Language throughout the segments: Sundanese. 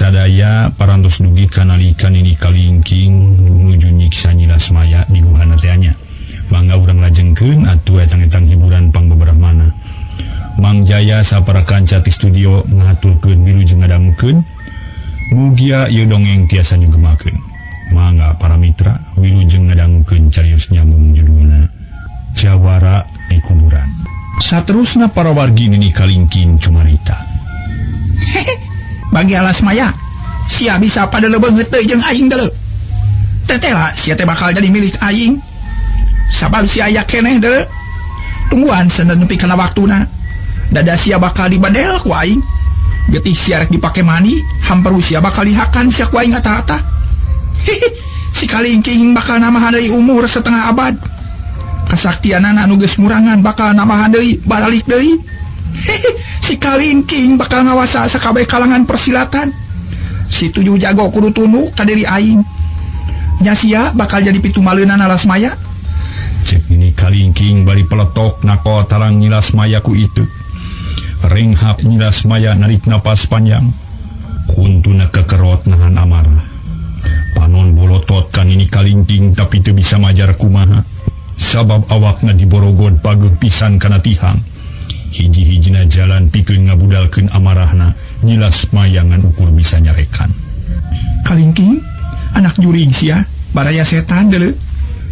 sadaya parantos dugi kanalikan ini kalingking menuju nyiksa Nyilasmaya di guhana teanya. Mangga urang lajengkeun atuh etang-etang hiburan pang beberapa mana. Mang Jaya sapara kanca ti studio ngaturkeun wilujeng ngadangukeun. Mugia ieu dongeng tiasa nyugemakeun. Mangga para mitra wilujeng ngadangukeun carios nyambung judulna Jawara di Kuburan. Saterusna para wargi nini kalingking cumarita. Bagi Alasmaya, sia bisa pada lebeungeut teh jeung aing deuleu. Tetela sia teh bakal jadi milik aing. Sabab sia aya keneh deuleu. Tungguan sandan nepi kana waktuna. Dada sia bakal dibadel ku aing. Getih sia rek dipake mani, hamperu sia bakal dihakan sia ku aing ata-ata. Si kalingking bakal namahan deui umur setengah abad. Kasaktianana anu geus murangan bakal namahan deui balik deui. Si kalingking bakal ngawasa sakabeh kalangan persilatan. Si tujuh jago kudu tunduk ka diri aing. Nya sia bakal jadi pitumaleunana Alasmaya. Cek ini kalingking bari peletok nako tarang Nyilasmaya ku itu. Ringhap Nyilasmaya narik napas panjang. Kuntuna kekerot nahan amarah. Panon bolotot kan ini kalingking tapi teu bisa majar kumaha. Sabab awakna diborogod pageuh pisan kana tihang. Hiji-hijina jalan pikeun ngabudalkeun amarahna. Nyilasmaya ngan ukur bisa nyarekan. Kalingking, anak jurig sia, baraya setan deuleu.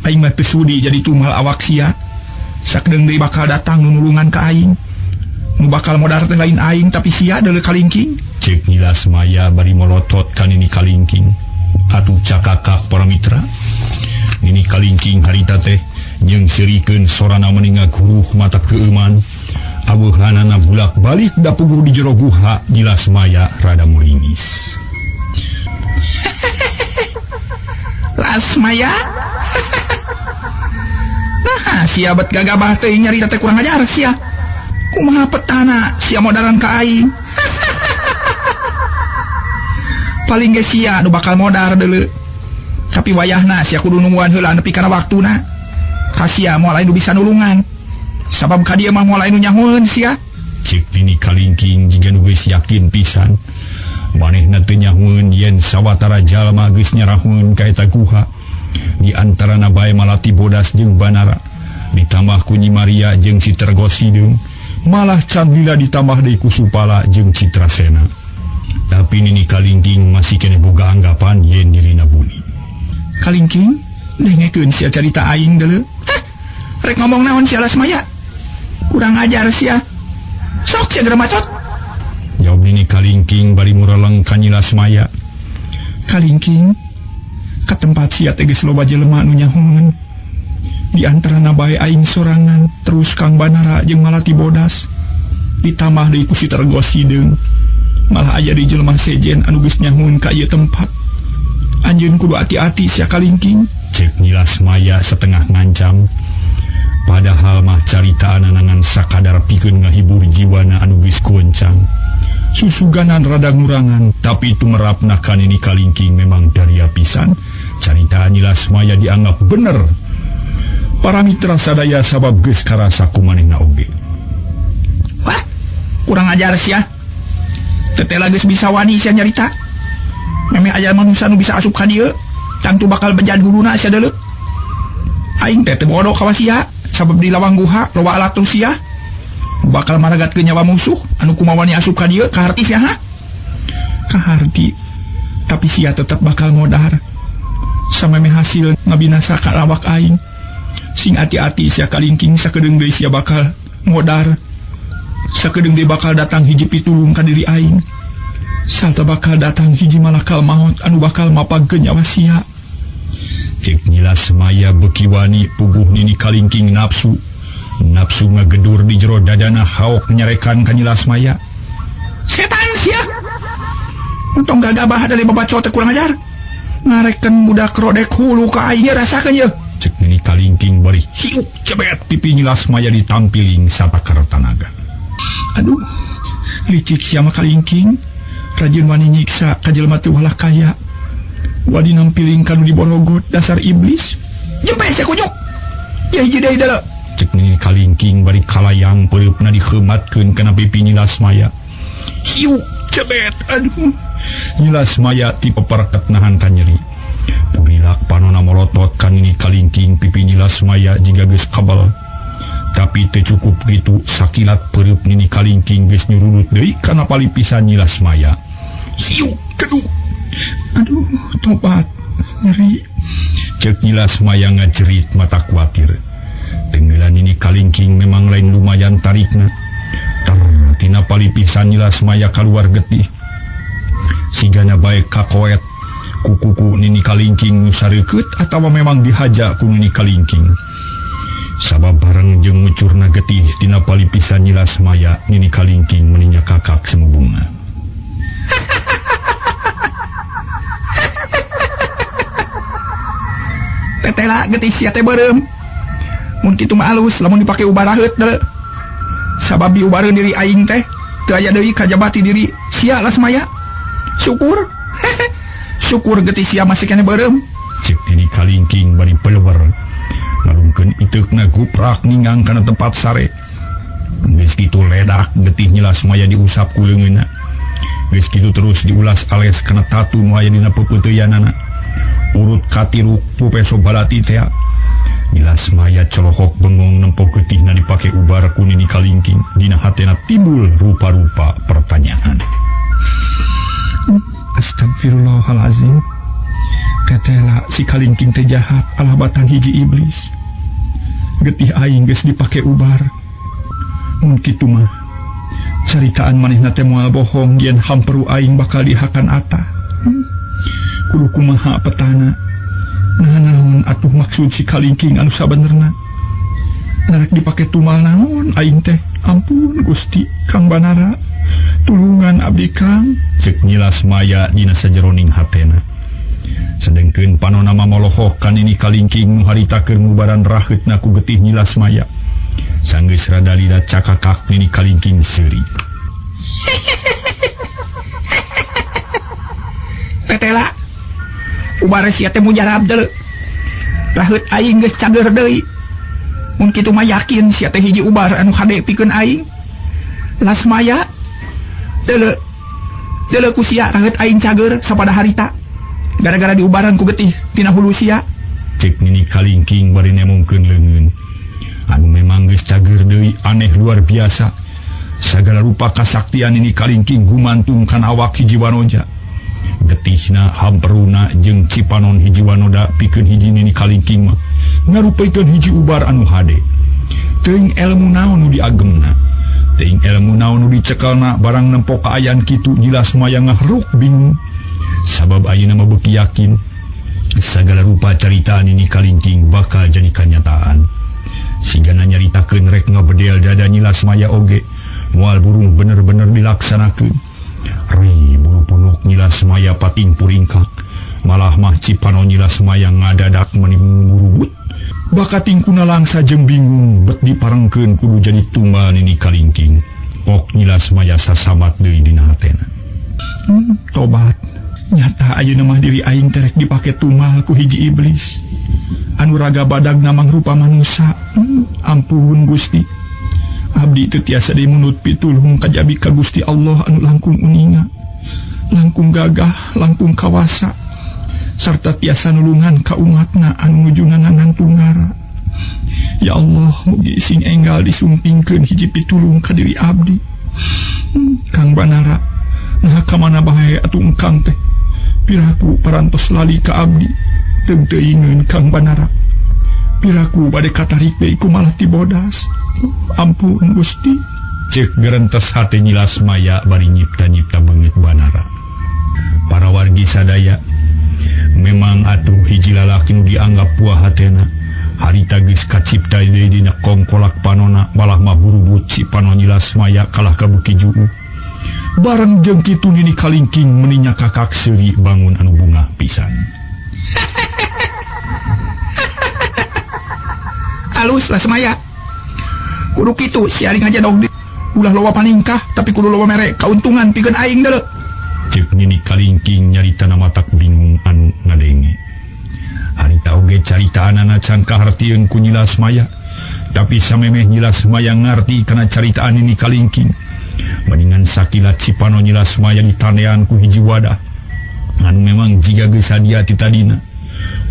Aing mah teu sudi jadi tumal awak sia. Sakdeung deui bakal datang nulungan ka aing. Nu bakal modar teh lain aing tapi sia deuleu kalingking. Cek Nyilasmaya bari molotot kan ini kalingking. Atuh cakakak para mitra. Ini kalingking harita teh jeung sirikeun sorana meninga guruh mata keuman. Abuhanana bulak balik da puguh di jero guha. Nyilasmaya rada muringis. Lasmaya? Nah, sia bet gagabah teh nyarita teh kurang ajar sia. Kumaha petana sia modaran ka aing. Paling ge sia nu bakal modar deuleu. Tapi wayahna sia kudu nungguan heula nepi kana waktuna. Ka sia moal anu bisa nulungan. Sabab ka dieu mah moal anu nyangueun sia. Cik dini kalingking jiga nu geus yakin pisan. Manehna teu nyangueun yen sawatara jalma geus nyarahkeun ka eta guha. Di antarana bae Malati Bodas jeung Banara. Ditambah ku Nyi Maria jeung Citra Gosideung. Malah can lila ditambah deui ku Supala jeung Citrasena. Tapi nini kalingking masih kene boga anggapan yen dirina buni. Kalingking, dengekeun sia carita aing deuleu. Rek ngomong naon sia Alasmaya? Kurang ajar sia. Sok sia geura macot. Jawab nini kalingking bari mureleng ka Nyilasmaya. Kalingking, ka tempat sia teh geus loba jelema anu nyahoeun. Di antarana bae aing sorangan, terus Kang Banara jeung Malati Bodas. Ditambah deui ku Citra Gosideung. Malah aya di jelema sejen anu geus nyahoeun ka ieu tempat. Anjeun kudu hati-hati sia kalingking. Cek Nyilasmaya setengah ngancam. Padahal mah carita anangan sakadar pikeun ngahibur jiwana anu geus goncang. Susuganan rada ngurangan, tapi tumerapna kan ini kalingking memang daria pisan. Carita Nyilasmaya dianggap bener. Para mitra sadaya sabab geus karasa ku manehna oge. Wah, kurang ajar sia. Tetela geus bisa wani sia nyarita. Meme aya manusia nu bisa asup ka dieu, cantu bakal bejad guluna sia deuleu. Aing teh bodoh ka sia, sabab di lawang guha loba alat sia. Bakal maragatkeun nyawa musuh anu kumaha wani asup ka dieu ka harti sia ha. Ka harti. Tapi sia tetep bakal modar. Sameme hasil ngabinasa ka lawak aing. Sing hati-hati sia kalingking sakedeung deui sia bakal modar. Sakedeung deui bakal datang hiji pitulung ka diri aing. Salta bakal datang hiji malakal maut anu bakal mapagkeun nyawa sia. Cek Nyilasmaya beuki wani puguh nini kalingking nafsu. Nafsu ngagedur di jero dadana haok nyarekan ka Nyilasmaya. Setan sia. Untung gagabah dari babacot kurang ajar. Ngarekeun budak rodek hulu ka aing rasakeun ye. Cek nini kalingking bari hiup cebet pipi Nyilasmaya ditampiling satakar tanaga. Aduh, licik sia mah kalingking. Rajin wani nyiksa ka jelema teu walah kaya. Wadi nampiling kanu diborogot dasar iblis. Jempe sia kunyuk. Ya hiji deui deuleu. Cek nini kalingking bari kalayang peureupna diheumatkeun kana pipi Nyilasmaya. Hiu cebet, aduh. Nyilasmaya tipe perket nahan ka nyeri. Purilak panona molotot kan ini kalingking pipi Nyilasmaya jika geus kabel. Tapi teu cukup gitu, sakilat pereup nini kalingking geus nyurudut deui kana palipisan Nyilasmaya. Siu, keduh. Aduh, tobat, nyeri. Cek Nyilasmaya ngajerit mata kuatir. Tenggelan ini kalingking memang lain lumayan tarikna. Tina palipisan Nyilasmaya keluar getih. Sigana baik kakoet kukuku nini kalingking sareukeut atawa memang dihaja ku nini kalingking. Sabab bareng jeung ngucurna getih tina palipisan Nyilasmaya nini kalingking meninya kakak semubunga. Tetela getih sia teh beureum. Mun kitu mah alus lamun dipake ubara heut deuleu. Sabab di ubareun diri aing teh teu aya deui kajabati diri sia Lasmaya. Syukur. Syukur getih sia masih keneh beureum. Cek ini kalingking bari pelewer. Ngalungkeun iteukna guprak ninggang kana tempat sare. Geus kitu ledak getih Nyilasmaya diusap ku leungeunna. Geus kitu terus diulas ales kana tatu nu aya dina pepeuteyanana. Urut katiru pupeso balati teh. Nyilasmaya celohok bengong nempok getihna dipake ubar ku nini kalingking. Dina hatena timbul rupa-rupa pertanyaan. Astagfirullahalazim. Tetela si kalingking teh jahat alabatan hiji iblis. Getih aing geus dipake ubar. Mun kitu mah caritaan manehna teh moal bohong yen hamperu aing bakal dihakan atah. Kudu kumaha petana. Naon atuh maksud si kalingking anu sabenerna? Narek dipake tumal naon aing teh? Ampun Gusti, Kang Banara. Tulungan abdi Kang. Cek Nyilasmaya dina sajeroning hatena. Sedengkeun panonna mamolohoh kan ini kalingking nu harita keur ngubaran raheutna ku getih Nyilasmaya. Sanggeus rada lila cakakak nini kalingking seuri. Tetela ubar sia teh mujarab deuleu. Raheut aing geus cager deui. Mun kitu mah yakin sia teh hiji ubar anu hade pikeun aing. Lasmaya deuleu. Deuleu ku sia raheut aing cager sapada harita. Gara-gara diubaran ku getih tina hulu sia. Cek nini kalingking bari nemongkeun leungeun. Anu memang geus cager deui aneh luar biasa. Sagala rupa kasaktian nini kalingking gumantung kana awak hiji wanoja. Getihna hamperuna jeung cipanon hiji wanoda pikeun hiji nini kalingking mah ngarupaikeun hiji ubar anu hade. Teuing ilmu naon nu diagemna, teuing ilmu naon nu dicekelna barang nempok kaayaan kitu Nyilasmaya ngahruk bingung. Sabab ayeuna mah beuki yakin sagala rupa carita nini kalingking bakal jadi kenyataan. Sigana nyaritakeun rek ngabedel dada Nyilasmaya oge moal burung bener-bener dilaksanakeun. Ri bulu punuk Nyilasmaya pating puringkak. Malah mah cipanon Nyilasmaya ngadadak mening ngurubut. Baka tingkuna langsa jeung bingung bet diparengkeun kudu jadi tunggal nini kalingking. Pok Nyilasmaya sasabat deui dina hatena. Tobat. Nyata ayeuna mah diri aing terek dipake tumal ku hiji iblis. Anu raga badagna mangrupa manusia. Ampun Gusti. Abdi teu tiasa dimunut pitulung kajabi ka Gusti Allah anu langkung uninga, langkung gagah, langkung kawasa, sarta tiasa nulungan ka umatna anu nujuna ngantungara. Ya Allah, mugi sing enggal disumpingkeun hiji pitulung ka diri abdi. Kang Banara, nah ka mana bae atuh engkang teh? Piraku parantos lali ka abdi, teu teuingeun Kang Banara. Piraku bade katarik deui ku malah tibodas. Ampun Gusti. Cek gerentes hati Nyilasmaya bari nyipta-nyipta beungeut Banara. Para wargi sadaya, memang atuh hiji lalaki nu dianggap puah hatena. Harita geus kacipta deui dina kongkolak panona malah mah buru-buru cipanon Nyilasmaya kalah ka Beuki Juu. Bareng jeung kitu nini kalingking meninya kakak seuri bangun anu bungah pisan. Alus Lasmaya. Kudu kitu si aing aja dog ulah loba paningkah tapi kudu loba mere kauntungan pikeun aing deuleu. Cek nini kalingking nyaritana matak bingung anu ngadenge. Harita oge caritaanana can kahartieun ku Nyilasmaya, tapi samemeh Nyilasmaya ngarti kana caritaan nini kalingking. Mendingan sakilat cipanon Nyilasmaya ditanean ku hiji wadah. memang jika gesadia ti tadina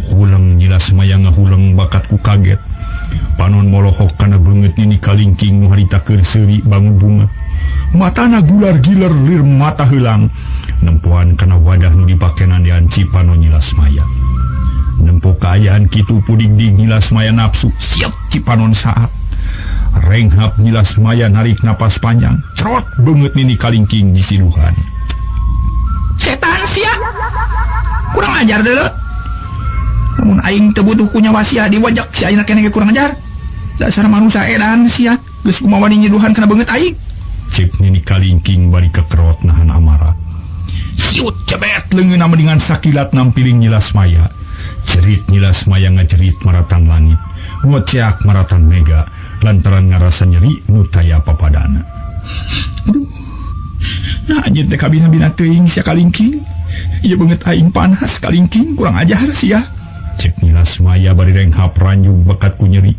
hulang jelas maya ngahulang bakatku kaget panon molohok kana beungeut nini kalingking nu harita keur seuri bangun bunga matana gular-gilar lir mata heulang nempoan kana wadah nu dipakenan dianci panon jelas maya nempo kaayaan kitu puding di jelas maya nafsu siap ki panon saat renghap jelas maya narik napas panjang cerot beungeut nini kalingking jisiluhan setan sia kurang ajar deuleu namun aing teu butuh kunyawa sia diwajak si ayeuna keneh kurang ajar dasar manusia edan sia geus kumaha nyiduhan kana beungeut aing cek nini kalingking bari kekerot nahan amarah siut cebet leungeunna dengan sakilat nampiling nyilas maya cerit nyilas maya ngacerit maratan langit ngoceak maratan mega lantaran ngarasa nyeri nu taya papadana aduh nah anjeun teh kabina-bina teuing sia kalingking ieu beungeut aing panas kalingking kurang ajar sia cek nyilas maya bari renghap ranjung bakat ku nyeri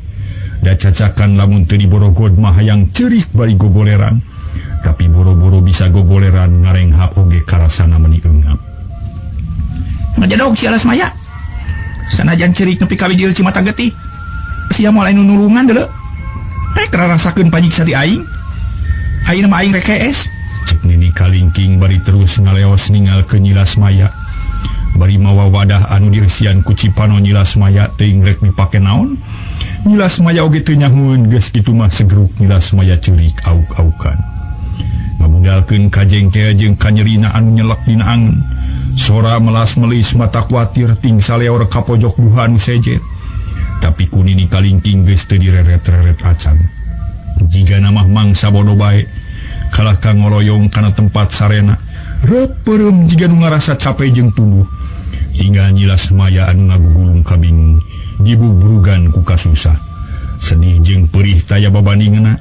da cacakan lamun teu diborogod mah hayang ceurik bari gogoleran tapi boro-boro bisa gogoleran ngarenghap oge karasana meuni eungap ngajadog si alas maya sanajan ceurik nepi ka dieu cimata getih sia moal anu nulungan deuleu rek rasakeun panyiksa ti aing ayeuna mah aing rek kees cek nini kalingking bari terus ngaleos ningalkeun nyilas maya bari mawa wadah anu diresian ku cipano nyilas maya teuing rek dipake naon nyilas maya oge teu nyahoeun geus kitu mah segeruk nyilas maya ceurik auk-aukan ngabudalkeun kajengke jeung kanyerina anu nyelek dina angeun sora melas melis mata kuatir ting saleor ka pojok duha anu sejet tapi ku nini kalingking geus teu direret-reret acan jiga namah mangsa bodo bae kalah ka ngoloyong kana tempat sarena reupeum jiga nu ngarasa capek jeung tuduh hingga nyilas maya anu ngagugulung kabingung dibubrugan ku kasusah sedih jeung perih taya babandingeuna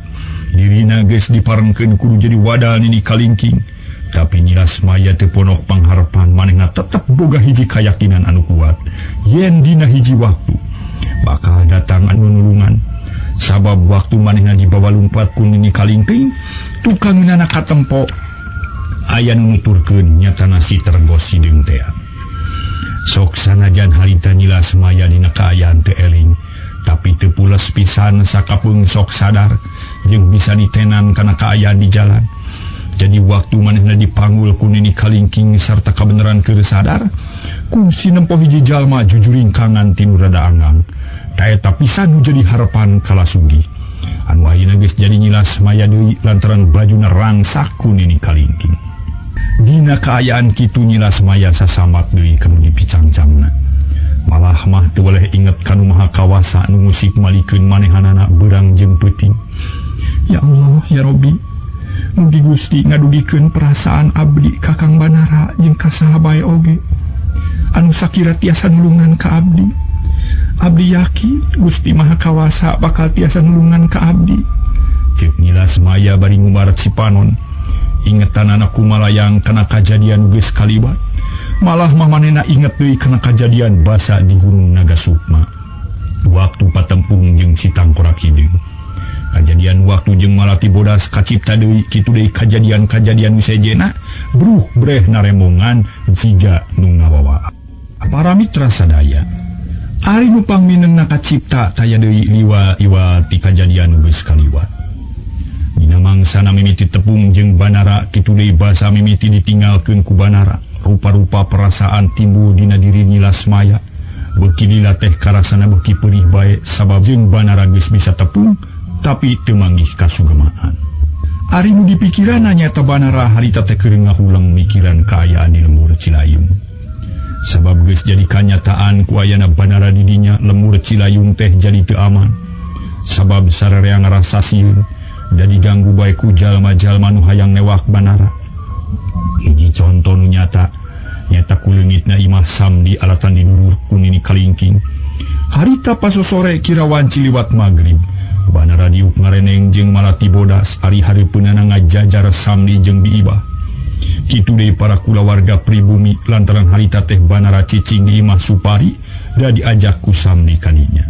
dirina geus diparengkeun kudu jadi wadal nini kalingking tapi nyilas maya teu ponok pangharepan manehna tetep boga hiji kayakinan anu kuat yen dina hiji waktu bakal datang anu nulungan sabab waktu manehna dibawa lumpat ku nini kalingking tukangna katempo aya nu nuturkeun nyatana si tergos sideung teh sok sanajan harita nyilas maya dina kaayaan teu eling tapi teu pules pisan sakapeung sok sadar jeung bisa ditenan kana kaayaan di jalan jadi waktu manehna dipanggul ku nini kalingking sarta kabeneran keur sadar kungsi nempo hiji jalma jujuring kangan tinu rada anggang taeta pisan nu jadi harapan kala sugih anu ayeuna geus jadi nyilas maya deui lantaran bajuna rangsak ku nini kalingking dina kaayaan kitu nyilas maya sasamat deui kanu dipicangcangna malah mah teu boleh inget kanu maha kawasa nu musik malikeun manehanana beurang jeung peuting ya Allah ya Robbi mugi Gusti ngadudikeun perasaan abdi ka Kang Banara jeung ka sahabae oge anu sakira tiasa nulungan ka abdi yakin Gusti maha kawasa bakal tiasa nulungan ka abdi cek nyilas maya bari ngumaret si panon ingetan anak kumalayang kana kajadian geus kalibat malah mamanena inget deui kana kajadian basa di Gunung Nagasukma waktu patempung jeung si tangkorak hideung kajadian waktu jeung malati bodas kacipta deui kitu deui kajadian-kajadian wisejena bruh breh naremongan jiga nu ngawawa para mitra sadaya ari nu pangminengna kacipta taya deui liwa-iwa ti kajadian geus kaliwat dina mangsana mimiti tepung jeung Banara kitu deui basa mimiti ditinggalkeun ku Banara rupa-rupa perasaan timbul dina diri nyilas maya beuki lila teh karasana beuki perih bae sabab jeung Banara geus bisa tepung tapi teu manggih kasugemaan ari nu dipikiranna nyaeta Banara harita teh keur ngahulang mikiran kaayaan di lembur Cilayung sabab geus jadi kanyataan ku ayana Banara di dinya lembur Cilayung teh jadi teu aman sabab sararea ngarasa sieun dan diganggu bae ku jalma-jalma nu hayang newak Banara hiji contoh nu nyata ku leungitna Imah Samdi alatan didurur ku nini kalingking harita pasosore kirawan ciliwat magrib Banara diuk ngareneng jeung malati bodas ari hareupeunana ngajajar Samdi jeung Biibah kitu deui para kulawarga pribumi lantaran harita teh Banara cicing di Imah Supari da diajak ku Samdi kadinya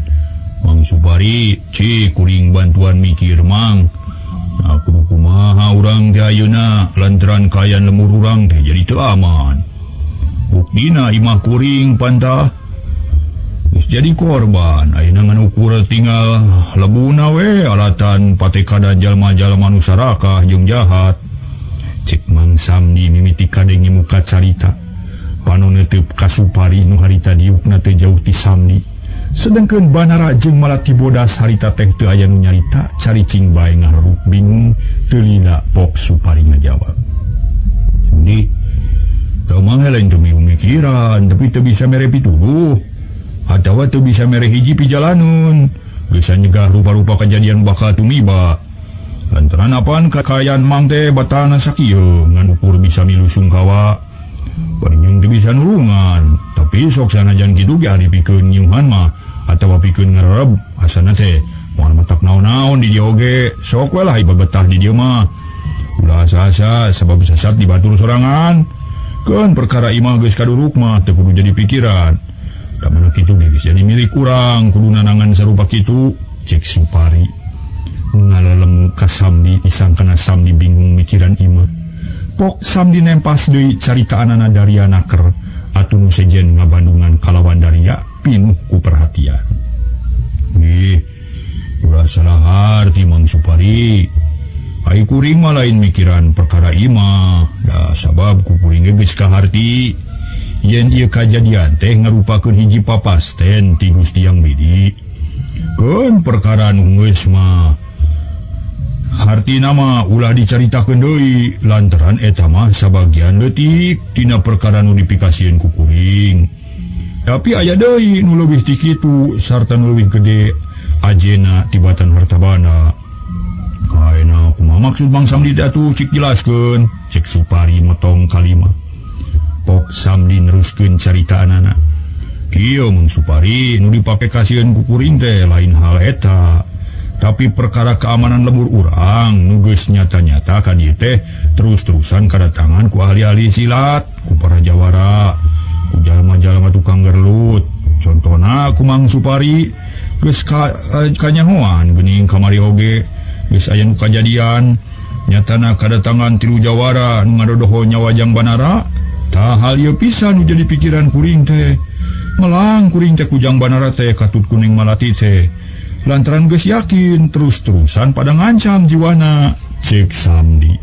Mang Supari cik kuring bantuan mikir mang aku kumaha urang teh ayeuna lantaran kaayaan lemur urang teh jadi teu aman buktina imah kuring pantah jadi korban ayeuna ukur tinggal lebuna we alatan pateka dan jalma-jalma nusarakah jeung jahat cek Mang Samdi mimiti kadengi muka carita panu neuteup ka Supari nu harita diukna teu jauh ti Samdi sedengkeun Banara jeung Malati bodas harita teh teu aya nu nyarita caricing bae ngahareup bingung teu lila pok Supari ngajawab Samdi Ramang lain teu mikiran tapi teu bisa mere pituduh atawa teu bisa mere hiji pijalanun bisa nyegah rupa-rupa kejadian bakal tumiba lantaran apaan kakayaan Mang teh batana sakieu ngan ukur bisa milu sungkawa paling teu bisa nulungan tapi sok sanajan kitu ge ari pikeun nyuhan mah atawa pikeun ngarereb asana teh moal matak naon-naon di dieu oge sok we lah ibabetah di dieu mah ulah asa-asa sabab sasat dibatur sorangan keun perkara imah geus kaduruk mah teu kudu jadi pikiran da mana kitu geus jadi milik urang kudu nanangan sarupa kitu cek Supari ngalalem ka Samdi disangkana Samdi bingung mikiran imah pok Samdi nempas deui caritaanana dari anaker atuh nu sejen ngabandungan kalawan Daria pinuh ku perhatian ulah salah harti Mang Supari ai kuring mah lain mikiran perkara imah da sabab ku kuring geus kaharti yen ieu kajadian teh ngarupakeun hiji papasten ti Gusti Yang Widi keun perkara nu geus mah hartina mah ulah dicaritakeun deui lantaran eta mah sabagian leutik tina perkara nu dipikasieun ku kuring tapi aya deui nu leuwih ti kitu sarta nu leuwih gede ajena tibatan hartabana ayeuna kumaha maksud Mang Samdi teh atuh cik jelaskeun cek Supari motong kalimat pok Samdi neruskeun caritaanana kieu Mang Supari nu dipake kasieun ku kuring teh lain hal eta tapi perkara keamanan lembur urang nu geus nyata-nyata ka dieu teh terus-terusan kadatangan ku ahli-ahli silat ku para jawara ku jalma-jalma tukang gerlut contona ku Mang Supari geus kanyahoan geuning kamari oge geus aya nu kajadian nyatana kadatangan tilu jawara nu ngadodoho nyawajang Banara tah hal ieu pisan nu jadi pikiran kuring teh melang kuring teh kujang Banara teh katut kuning Malati teh lantaran geus yakin terus-terusan pada ngancam jiwana cek Samdi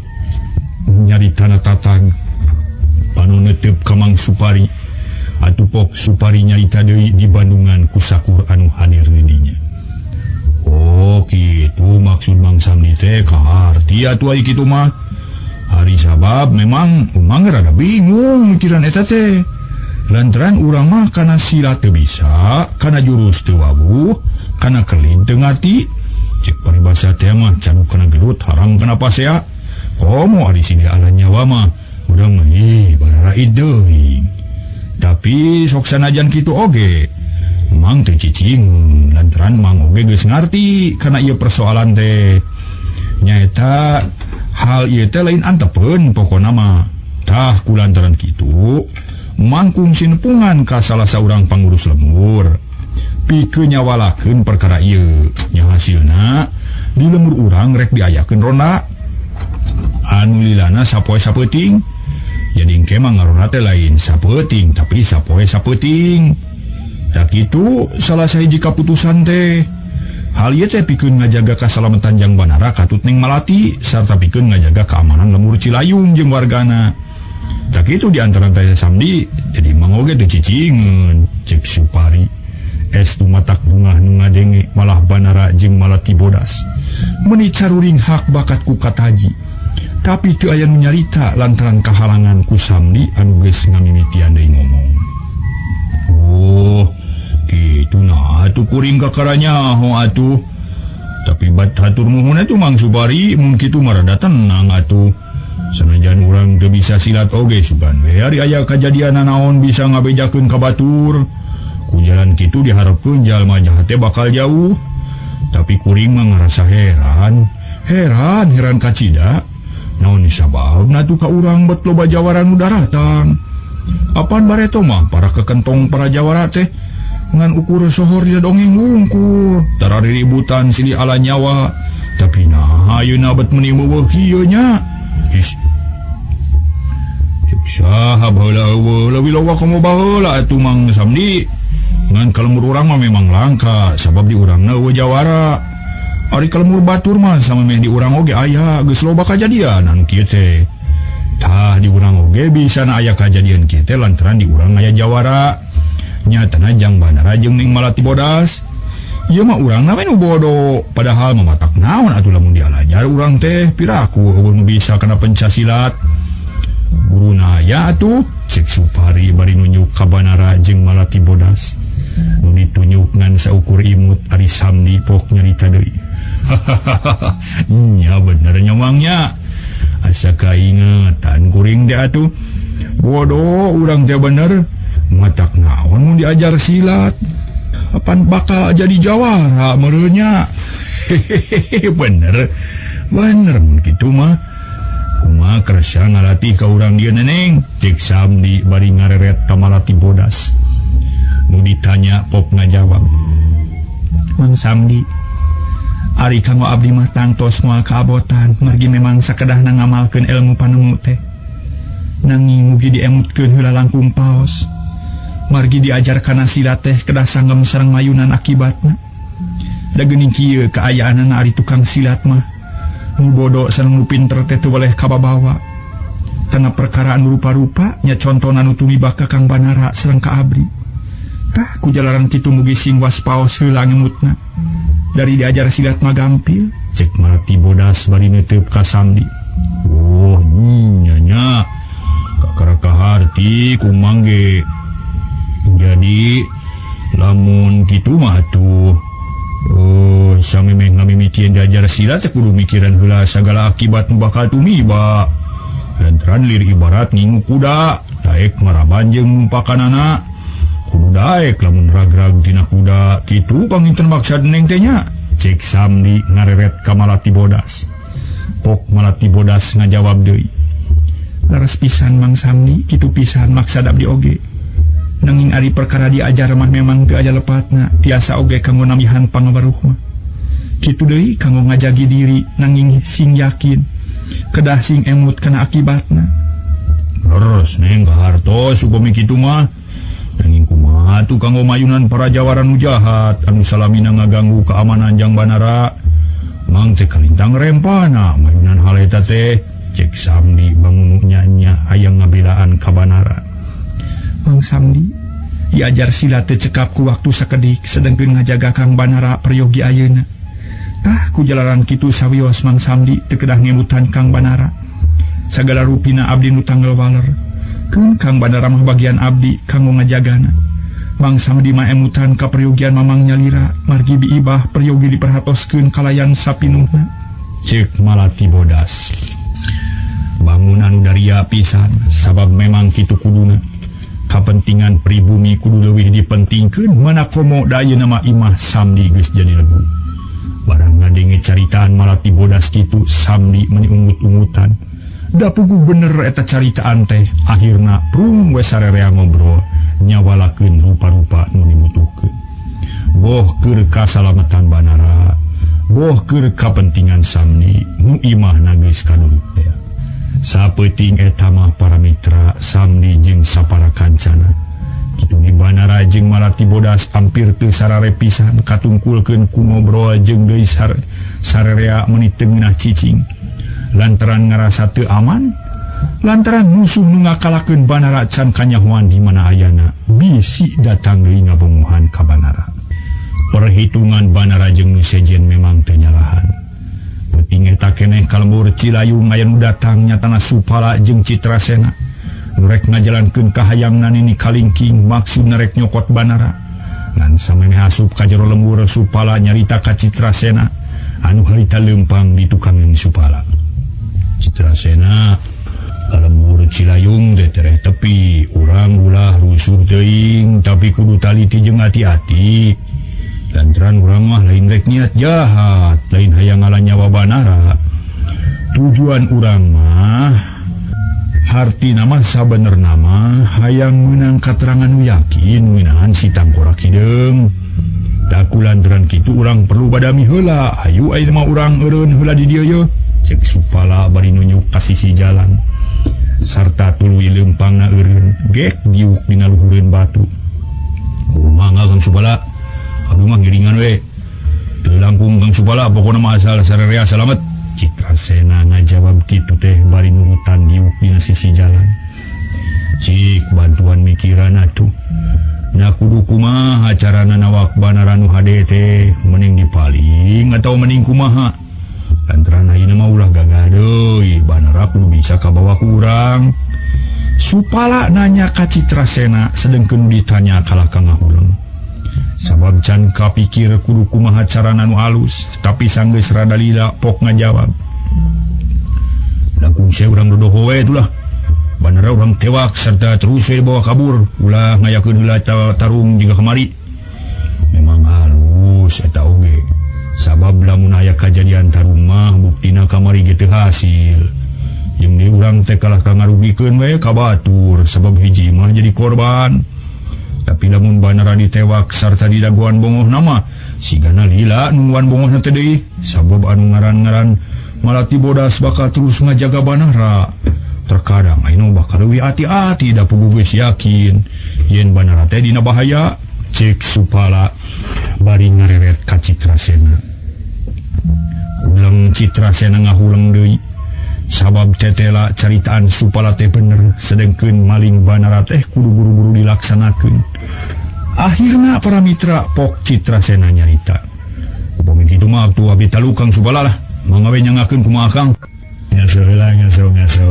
nyaritana tatag panu neuteup ka Mang Supari atuh pok Supari nyarita deui di Bandungan ku sakur anu hadir di dinya oh kitu maksud Mang Samdi teh kaharti atuh ai kitu mah hari sabab memang umang rada bingung mikiran eta teh lantaran urang mah kana silat teu bisa kana jurus teu wabuh kana kelin teu ngarti cek paribasa teh mah canu kana gelut harang kana pasea komo ari sini ala nyawa mah urang mah barara deui tapi sok sanajan kitu oge Mang teu cicing lantaran Mang oge geus ngarti kana ieu persoalan teh nyaeta hal ieu teh lain antepeun pokona mah tah kulantaran kitu Mang kungsi nepungan ka salah saurang pangurus lembur pikeun nyawalakeun perkara ieu nya hasilna di lembur urang rek diayakeun ronda anu lilana sapoe sapeuting jadi engke mah ngaronda teh lain sapeuting tapi sapoe sapeuting da kitu salah sahiji kaputusan teh hal ieu teh pikeun ngajaga kasalamatan Jang Banara katut ning Malati sarta pikeun ngajaga keamanan lembur Cilayung jeung wargana da kitu di antara teh Samdi jadi Mang oge teu cicingeun cek Supari estu matak bungah nu ngadenge malah Banara jeung Malati bodas meuni caruring hak bakat ku kataji tapi teu aya nu nyarita lantaran kahalangan ku Samdi anu geus ngamimitian deui ngomong oh kitu nah atuh kuring kakaranya ho atuh tapi bat hatur nuhun atuh Mang Supari mun kitu mah rada tenang atuh sanajan urang teu bisa silat oge sugan we ari aya kajadian naon bisa ngabejakeun ka batur ku jalan kitu diharapkeun jalma jahat teh bakal jauh tapi kuring mah ngarasa heran kacida naon disababna tuh ka urang bet loba jawara nu daratang apaan bareto mah para kekentong para jawara teh ngan ukur sohor dia dongeng wungkul tara riributan silih ala nyawa tapi nah ayeuna bet meuni meuweuk ieu nya lebih loba kamu baheula atuh Mang Samdi. Ngan kalembur urang mah memang langka sabab di urangna eueuh jawara. Ari kalembur batur mah sama meh di urang oge aya geus loba kajadian anu kieu teh. Tah di urang oge bisa aya kajadian kieu teh lantaran di urang aya jawara. Nyatana Jang Banara jeung Ning Malati Bodas. Ieu mah urangna we nu bodo, padahal mamatak naon atuh lamun dialajar urang teh piraku eueuh nu bisa kana pencasilat. Guruna aya atuh cek Supari bari nunjuk ka Banara jeung Malati Bodas. Nu ditunjuk ngan saukur imut Ari Samdi pok nyarita deui. Nya bener nyawangnya. Asa kaingatan kuring teh atuh. Bodoh urang teh bener. Matak naon mun diajar silat. Apan bakal jadi jawara merenya. Bener mun kitu mah. Kumaha kersa ngalatih ka urang dieu neneng. Cek Samdi bari ngareret ka Malati Bodas. Nu ditanya pop ngajawab. Mang Samdi, ari kanggo abdi mah tangtos moal kaabotan, margi memang sakedahna ngamalkeun ilmu panemu teh. Nanging mugi diemutkeun heula langkung paos. Margi diajar kana silat teh kedah sanggem sareng mayunan akibatna. Da geuning kieu kaayaanna ari tukang silat mah nu bodo sareng nu pinter teh teu boleh kababawa. Tana perkara anu rupa-rupa nya contona nu tumibak ka Kang Banara sareng ka abdi. Tah ku jalaran kitu mugi sing waspaos heula ngemutna. Dari diajar silat mah gampil, cek Malati Bodas bari neuteub ka Samdi. Oh, nya kakara harti kumang ge. Jadi lamun kitu mah atuh samemeh ngamimitian diajar silat teh kudu mikiran heula sagala akibat nu bakal tumiba. Lantaran lir ibarat ngingu kuda, daek maraban jeung numpakanana. Kudu daek lamun ragrag tina kuda, kitu panginten maksad neng teh nya. Cek Samdi ngareret ka Malati Bodas. Pok Malati Bodas ngajawab deui. Laras pisan Mang Samdi, kitu pisan maksad abdi oge. Nanging ari perkara diajar mah memang teu aya lepatna, tiasa oge kanggo namihan pangabaruh mah. Kitu deui kanggo ngajagi diri nanging sing yakin, kedah sing emut kana akibatna. Leres neng kahartos upami kitu mah. Nanging kumaha atuh kanggo mayunan para jawara nu jahat anu salamina ngaganggu keamanan Jang Banara. Mang teh kalintang rempana mayunan hal eta teh. Cek Samdi bangun nyanya hayang ngabelaan ka Banara. Mang Samdi, diajar silat teh cekap ku waktu sakedik sedengkeun ngajaga Kang Banara peryogi ayeuna. Tah ku jalaran kitu sawios Mang Samdi teu kedah ngemutan Kang Banara. Sagala rupina abdi nu tanggal waler. Keun Kang Banara mah bagian abdi kanggo ngajagana. Mang Samdi mah emutan ka peryogian Mamang Nyalira, margi biibah peryogi diperhatoskeun kalayan sapinuhna. Cek Malati Bodas. Bangun anu daria pisan, sabab memang kitu kuduna. Kapentingan pribumi kudu leuwih dipentingkeun manakomo da ayeuna mah imah Samdi geus jadi legu. Barang ngadenge caritaan Malati Bodas kitu, Samdi meuni ungut-ungutan. Da puguh bener eta caritaan teh, akhirna prung we sarerea ngobrol nyawalakeun rupa-rupa nu dibutuhkeun. Boh keur kasalamatan Banara, boh keur kapentingan Samdi nu imahna geus kaduruk teh. Sapeuting eta mah para mitra Samdi jeung sapara kancana. Kitu di Banara jeung Malati Bodas hampir teu sarare pisan katungkulkeun ku ngobrol jeung deui sarerea meuni teu ngeunah cicing. Lantaran ngarasa teu aman, lantaran musuh nu ngakalakeun Banara can kanyahoan di mana ayana, bisi datang deui ngabonguhan ka Banara. Perhitungan Banara jeung nu sejen memang teu nyalahan. Penting eta keneh kalembur Cilayung aya nu datang nyatana Supala jeung Citrasena. Nu rek ngajalankeun kahayangna nini kalingking maksudna rek nyokot Banara. Ngan samemeh asup ka jero lembur Supala nyarita ka Citrasena anu harita leumpang di tukangan Supala. Citrasena kalembur Cilayung teh tereh tepi, urang ulah rusuh teuing tapi kudu taliti jeung hati-hati. Lantaran urang mah lain rek niat jahat, lain hayang ngalah nyawa Banara. Tujuan urang mah hartina mah sabenerna mah hayang meunang katerangan nu yakin meunaan si Tangkorak Hideung. Da kulantaran kitu urang perlu badami heula, ayu ayeuna mah urang eureun heula di dieu ye. Cek Supala bari nunjuk ka sisi jalan. sarta tuluy lempangna eureun gek diuk dina luhureun batu. Kumaha Kang Subala? Aduh mah ngiringan we. Teu langkung Kang Subala, pokona mah asal sarerea salamet. Citrasena ngajawab kitu teh bari nurutan diuk dina sisi jalan. Cik bantuan mikiran atuh. Na kudu kumaha carana nawak banara nu hade teh, mending dipaling atau mending kumaha? Lantaran ayeuna mah ulah gagal deui, banara kudu bisa kabawa ku urang. Supala nanya ka Citrasena sedengkeun ditanya kalah ka ngahuleng. Sabab can kapikir kudu kumaha carana nu alus, tapi sanggeus rada lila pok ngajawab. Langkung saya urang dodoho we itulah. Banara urang tewak serta terus we bawa kabur, ulah ngayakeun heula tarung jiga kemari. Memang halus eta oge. Sabab lamun aya kajadian tarung mah buktina kamari ge teu hasil. Jeung di urang teh kalah ngarugikeun we ka batur sabab hiji mah jadi korban. Tapi lamun banara ditewak sarta didaguan bongoh nama sigana lila nungguan bongohna teh deui sabab anu ngaran-ngaran Malati Bodas bakal terus ngajaga banara. Terkadang ayeuna bakal leuwih ati-ati da puguh geus yakin yen banara teh dina bahaya, cek Supala bari ngareret ka Citrasena. Ulang Citrasena ngahuleng deui sabab tetela caritaan Supala teh bener, sedengkeun maling banara teh kudu buru-buru dilaksanakeun. Akhirna para mitra pok Citrasena nyarita. Upami kitu mah atuh abdi talu Kang Supala lah, mangga we nyangakeun kumaha Kang. Ngaso heula ngaso.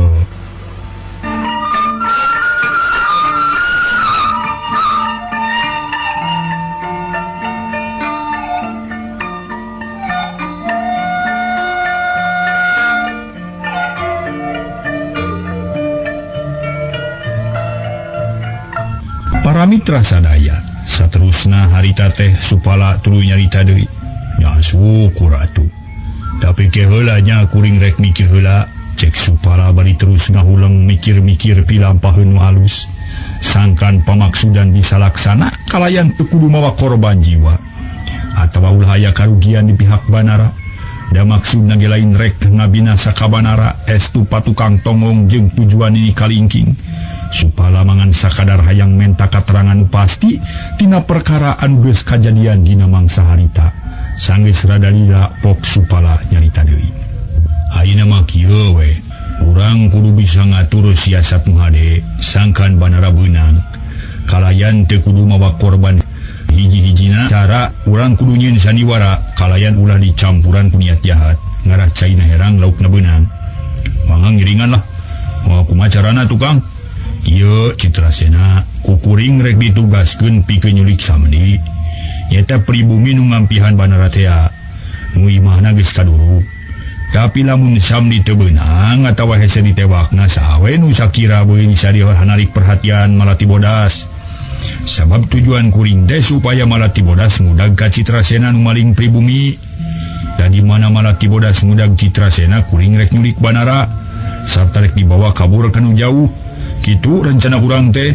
Para mitra sadaya saterusna harita teh Supala tuluy nyarita deui. Nya syukur atuh. Tapi ke heula nya kuring rek mikir heula, cek Supala bari terus ngahuleng mikir-mikir pilampaheun nu halus. Sangkan pamaksudan bisa laksana kalayan teu kudu mawa korban jiwa. Atawa ulah aya karugian di pihak banara. Da maksudna ge lain rek ngabinasa ka banara estu patukang tongong jeung tujuan ini kalingking. Supala mangan sakadar hayang menta katerangan pasti tina perkara anu geus kajadian dina mangsa harita. Sanggeus rada lila pok Supala nyarita deui. Ayeuna mah kieu we, urang kudu bisa ngatur siasat nu hade sangkan banara beunang. Kalayan teu kudu mawa korban. Hiji-hijina cara urang kudu nyieun sandiwara kalayan ulah dicampuran ku niat jahat. Ngarah caina herang laukna beunang. Mangga ngiringan lah. Moal kumaha carana tukang? Ieu Citrasena kukuring rek ditugaskeun pikeun nyulik samdi. Nyata pribumi nu ngampihan banara teh nu imahna geus kaduruk. Tapi lamun samdi teu beunang atawa hese ditewakna sawe nu sakira beuing bisa dihanarik perhatian Malati Bodas. Sabab tujuan kuring teh supaya Malati Bodas ngudag ka Citrasena nu maling pribumi. Dan di mana Malati Bodas ngudag Citrasena kuring rek nyulik banara sarta rek dibawa kabur ka nu jauh. Kitu rencana urang teh.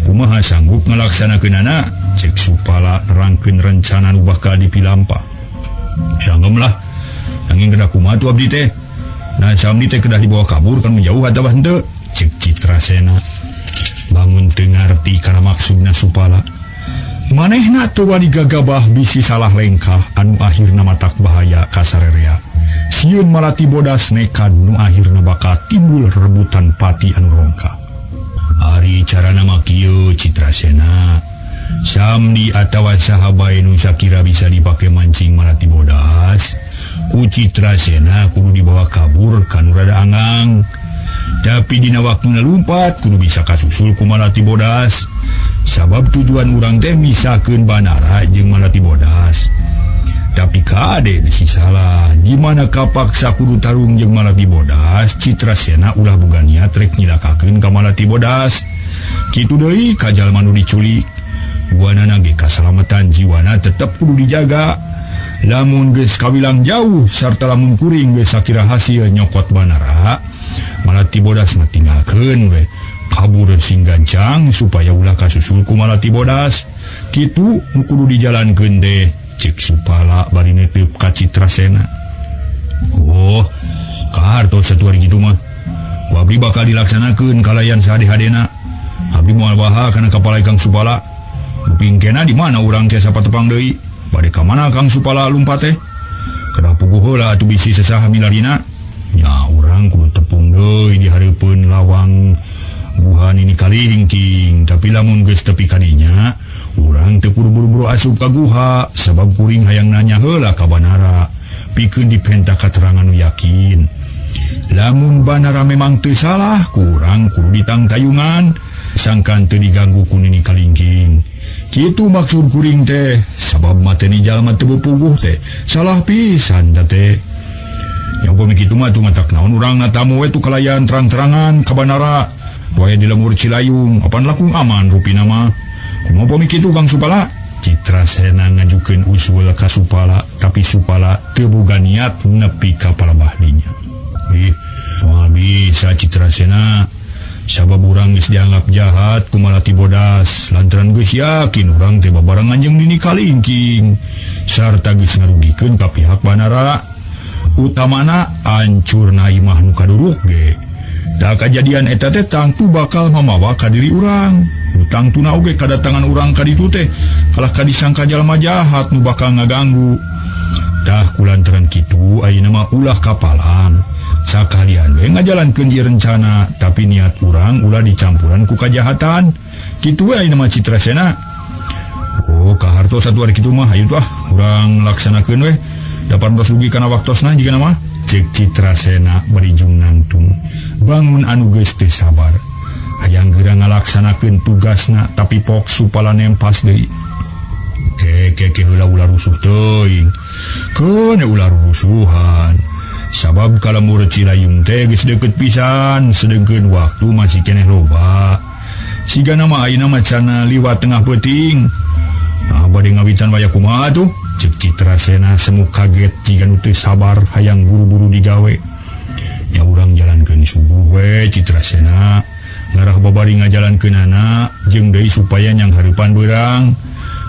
Kumaha sanggup ngalaksanakeunana? Cek Supala nerangkeun rencana nu bakal dipilampa. Sanggem lah. Nanging kedah kumaha tu abdi teh? Nah samdi teh kedah dibawa kabur kan menjauh atawa henteu? Cek Citrasena. Bangun teu ngarti kana maksudna Supala. Manehna teu wani gagabah bisi salah lengkah anu akhirna matak bahaya ka sarerea. Sieun Malati Bodas nekat nu akhirna bakal timbul rebutan pati anu rongkah. Ari carana mah kieu Citrasena. Samdi atawa saha bae nu sakira bisa dipake mancing Malati Bodas, ku Citrasena kudu dibawa kabur kanu rada anggang. Tapi dina waktuna lumpat kudu bisa kasusul ku Malati Bodas. Sabab tujuan urang teh misakeun banara jeung Malati Bodas. Tapi kade bisi salah, dimana kapaksa kudu tarung jeung Malati Bodas, Citrasena ulah boga niat rek nyilakakeun ka Malati Bodas. Kitu deui ka jalma nu diculik. Guanana ge kasalamatan jiwana tetep kudu dijaga. Lamun geus kawilang jauh sarta lamun kuring geus sakira hasil nyokot banara, Malati Bodas mah tinggalkeun we kabur sing gancang supaya ulah kasusul ku Malati Bodas. Kitu nu kudu dijalankeun teh, cek Supala bari netep ka Citrasena. Oh, kahartos satu hari gitu mah. Abdi bakal dilaksanakeun kalayan sadehadena. Abdi moal baha kana kapal Kang Supala. Bupingkena di mana urang teh sapa tepang deui? Bade ka mana Kang Supala lumpat teh? Kedah puguh heula atuh bisi sasaha milarina. Nya urang kudu tepung deui di hareupeun lawang guhan ini kalingking, tapi lamun geus tepi kadinya, urang teu kudu buru-buru asup ka guha, sabab kuring hayang nanya heula ka Banara, pikeun dipenta katerangan nu yakin. Lamun Banara memang teu salah, kurang kudu ditangtayungan, sangkan teu diganggu ku nini kalingking. Kitu maksud kuring teh, sabab mateni jalma teu puguh teh, salah pisan da teh. Nya upami kitu mah tuh matak naon urang natamu we tu kalayan terang-terangan ka Banara. Waya di lembur Cilayung, apan lakung aman rupina mah. Kumaha upami kitu Kang Supala? Citrasena ngajukeun usul ka Supala, tapi Supala teu boga niat nepi ka palabahdinya. Moal bisa Citrasena, sabab urang geus dianggap jahat ku Malati Bodas, lantaran geus yakin urang teh babarengan jeung Nini Kalingking, sarta geus ngarugikeun ka pihak Banara. Utamana ancurna imah nu kaduruk ge. Da kejadian eta teh tangtu bakal mamawa ka diri urang. Utang tuna oge kadatangan urang ka ditu teh kalah kadisangka jalma jahat nu bakal ngaganggu. Tah kulantaran kitu ayeuna mah ulah kapalan. Sakalian we ngajalankeun ieu rencana, tapi niat urang ulah dicampuran ku kajahatan. Kitu we ayeuna mah Citrasena. Oh, kaharto satu hari kitu mah hayu tah urang laksanakeun we. Dapat bersugi kana waktosna jika nama cek Citrasena berijung nangtung. Bangun anu geus teu sabar, hayang geura ngalaksanakeun tugasna, tapi pok Supala nempas deui. Ke heula ulah rusuh teuing. Keun ulah rusuhan. Sabab kalembur Cilayung teh geus deukeut pisan, sedengkeun waktu masih keneh loba. Sigana mah ayeuna mah cana liwat tengah peuting. Nah, bade ngawitan waya kumaha tuh? Cek Citrasena semu kaget jika nu teu sabar hayang buru-buru digawe. Ya urang jalankeun subuh we Citrasena, ngarah babari ngajalankeunana jeung deui supaya nyang hareupan beurang.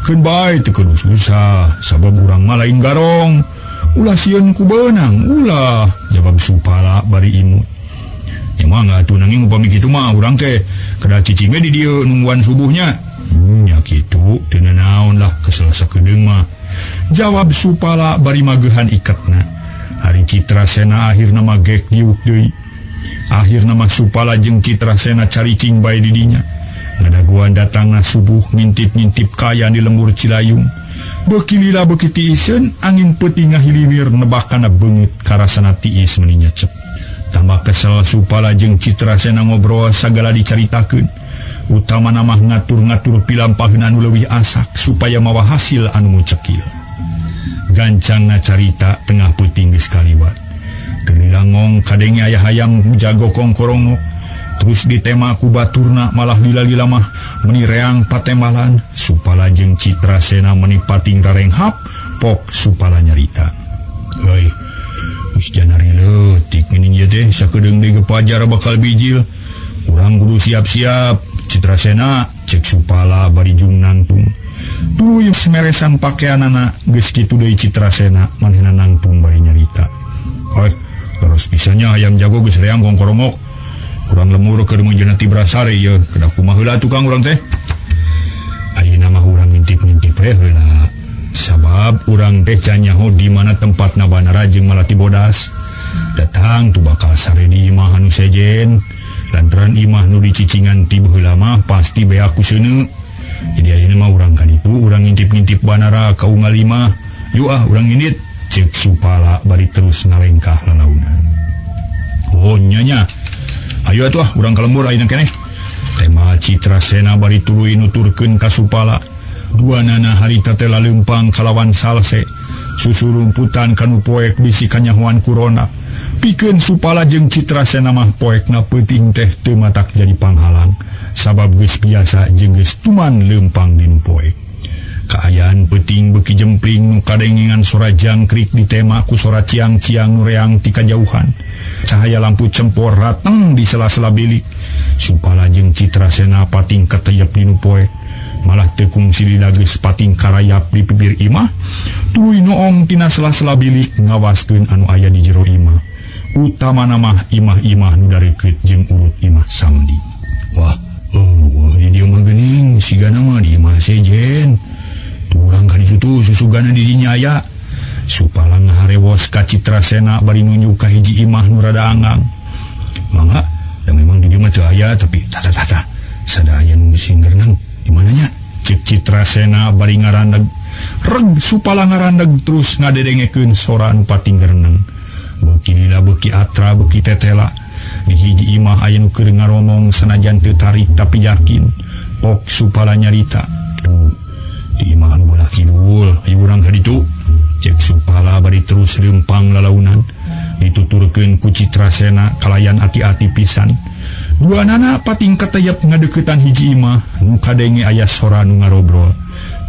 Keun bae teu kudu susah, sabab urang mah lain garong. Ulah sieun ku beunang, ulah, jawab Supala bari imut. Emang atuh nanging upami kitu mah urang teh kada cicing we di dieu nungguan subuhnya. Nya kitu teu naon lah kesel sakedeung mah. Jawab Supala bari magehan iketna. Hari Citrasena akhirna mah gek diuk deui. Akhirna mah Supala jeung Citrasena caricing bae di dinya. Ngadaguan datangna subuh ngintip-ngintip kaya di lembur Cilayung. Beuki lila beuki tiiseun angin peuting ngahiliwir nebakana beungit karasana tiis meuni nyecep. Tambah kesel Supala jeung Citrasena ngobrol sagala dicaritakeun. Utamana mah ngatur-ngatur pilampaheun anu leuwih asak supaya mawa hasil anu mucekil. Gancangna carita tengah peuting geus kaliwat. Kelilangong kadenge aya hayang jago kongkorongo. Terus ditema ku baturna malah lila-lila mah meuni reang patembalan. Supala jeung Citrasena meuni pating rarenghap, pok Supala nyarita. Heuy, geus janari leutik geuning ieu teh sakedeung deui pajar bakal bijil. Urang kudu siap-siap. Citrasena cek Supala barijung nangtung. Tuluy semeresan pakaianana geus kitu deui Citrasena manehna nangtung bari nyarita. Heuy, terus pisahnya ayam jago geus reang kongkorongok. Urang lemur keur meunjeunna ti Brasari ieu, kedah kumaha heula tukang urang teh? Ayeuna mah urang ngintip-ngintip we heula. Sabab urang teh can nyaho di mana tempatna Banara jeung Malati Bodas. Datang tu bakal sare di imah anu sejen. Lantaran imah nu dicicingan ti baheula mah pasti bea ku seuneu. Jadi ayeuna mah urang ka ditu, urang ngintip-ngintip Banara ka unggal imah. Yu urang ngindit, cek Supala bari terus ngalengkah lalaunan. Oh nya. Ayo atuh urang kalembur ayeuna keneh. Tema Citrasena bari tuluy nuturkeun ka Supala. Duanana harita teh laleumpang kalawan salse. Susurumputan kanu poek bisi kanyahoan kurona. Pikeun Supala jeung Citrasena mah poekna peuting teh teu matak jadi panghalang. Sabab geus biasa jeung geus tuman leumpang dinu poek. Kaayaan peuting beuki jempling nu kadengengan sora jangkrik ditema ku sora ciang-ciang nu reang ti kajauhan. Cahaya lampu cempor rateng di sela-sela bilik. Supala jeung Citrasena pating kateyep dinu poek. Malah teu kungsi lila geus pating karayap di bibir imah. Tuluy noong tina sela-sela bilik ngawaskeun anu aya di jero imah. utama nama imah-imah nu dareukeut jeung urut imah Samdi. Wah di dieu mah geuning sigana mah di imah sejen. Turang ka ditu tuh susugana di dinya aya. Supala ngaharewos ka Citrasena bari nunjuk ka hiji imah nu rada anggang. Mangga, da memang di dieu mah teu aya tapi tata sadaya nu sing renang di mananya? Cik Citrasena bari ngarandeg. Reg supala ngarandeg terus ngadedengekeun sora anu pating renang. Beuki lila beuki atra beuki tetela. Di hiji imah aya nu keur ngaromong sanajan teu tarik tapi yakin. Pok supala nyarita. Tuh, di imah anu belah kidul aya urang ka ditu. Cek supala bari terus leumpang lalaunan. Dituturkeun ku Citrasena kalayan ati-ati pisan. Duanana pating katayap ngadeuketan hiji imah nu kadenge aya sora nu ngarobrol.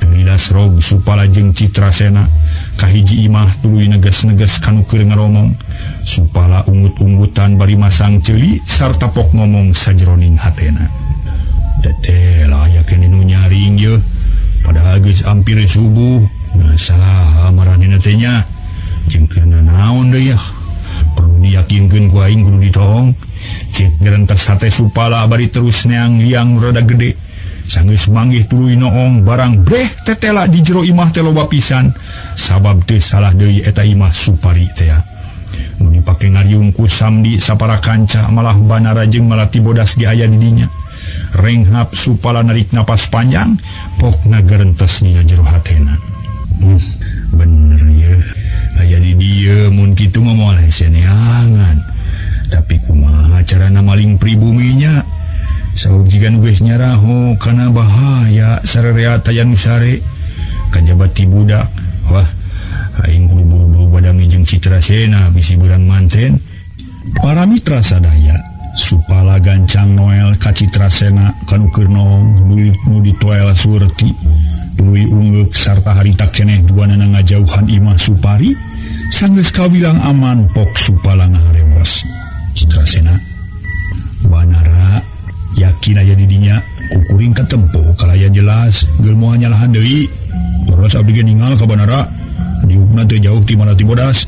Terilas rog supala jeung Citrasena ka hiji imah tuluy neges-neges kanu keur ngaromong. Supala ungut-ungutan bari masang ceuli sarta pok ngomong sajroning hatena. Teteh aya kene nu nyaring ye. Padahal geus ampir subuh. Nasaha maranina teh nya? Jeung kana naon deui ya? Perlu diyakinkeun ku aing kudu ditong. Cek gerentas hate supala bari terus neang liang rada gede. Sanggeus manggih tuluy noong barang breh tetela di jero imah teh loba pisan. Sabab teu salah deui eta imah Supari teh. Nu dipake ngariung ku Samdi sapara kanca malah Banara jeung Malati Bodas ge aya di dinya. Renghap supala narik napas panjang, pok ngagerentos dina jero hatena. Bener ya, aya di dieu mun kitu mah moal hese neangan. Tapi kumaha carana maling pribuminya? Saur jigan geus nyaraho kana bahaya sarereat aya nu sare kajabat ti budak. Wah, aing kudu buru-buru badami jeung Citrasena bisi beurang manten. Para mitra sadaya supala gancang Noel ka Citrasena kanu keur noong nu ditoel surti. Tuluy ungeuk sarta harita keneh duanana ngajauhan imah Supari. Sanggeus kawilang aman pok supala ngaharewos. Citrasena, Banara yakin aya di dinya kukuring katempo kalaya jelas geul moal nyalahan deui. Terus abdi ge ningal ka Banara diukna teu jauh ti Malati Bodas.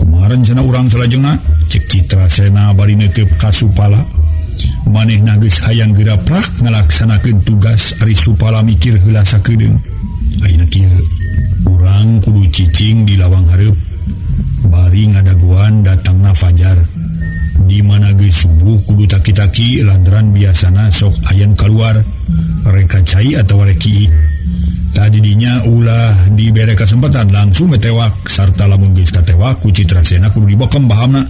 Kumaha rencana urang salajengna? Cek Citrasena bari neuteup ka supala. Manehna geus hayang geuraprak ngalaksanakeun tugas ari supala mikir heula sakedeung. Ayeuna kieu urang kudu cicing di lawang hareup bari ngadaguan datangna fajar. Di mana geus subuh kudu taki-taki lantaran biasana sok ayan keluar reka cai atau reki. Tadi dinya ulah dibere kesempatan langsung metewak sarta lamun geus katewak ku Citrasena kudu dibokem bahamna.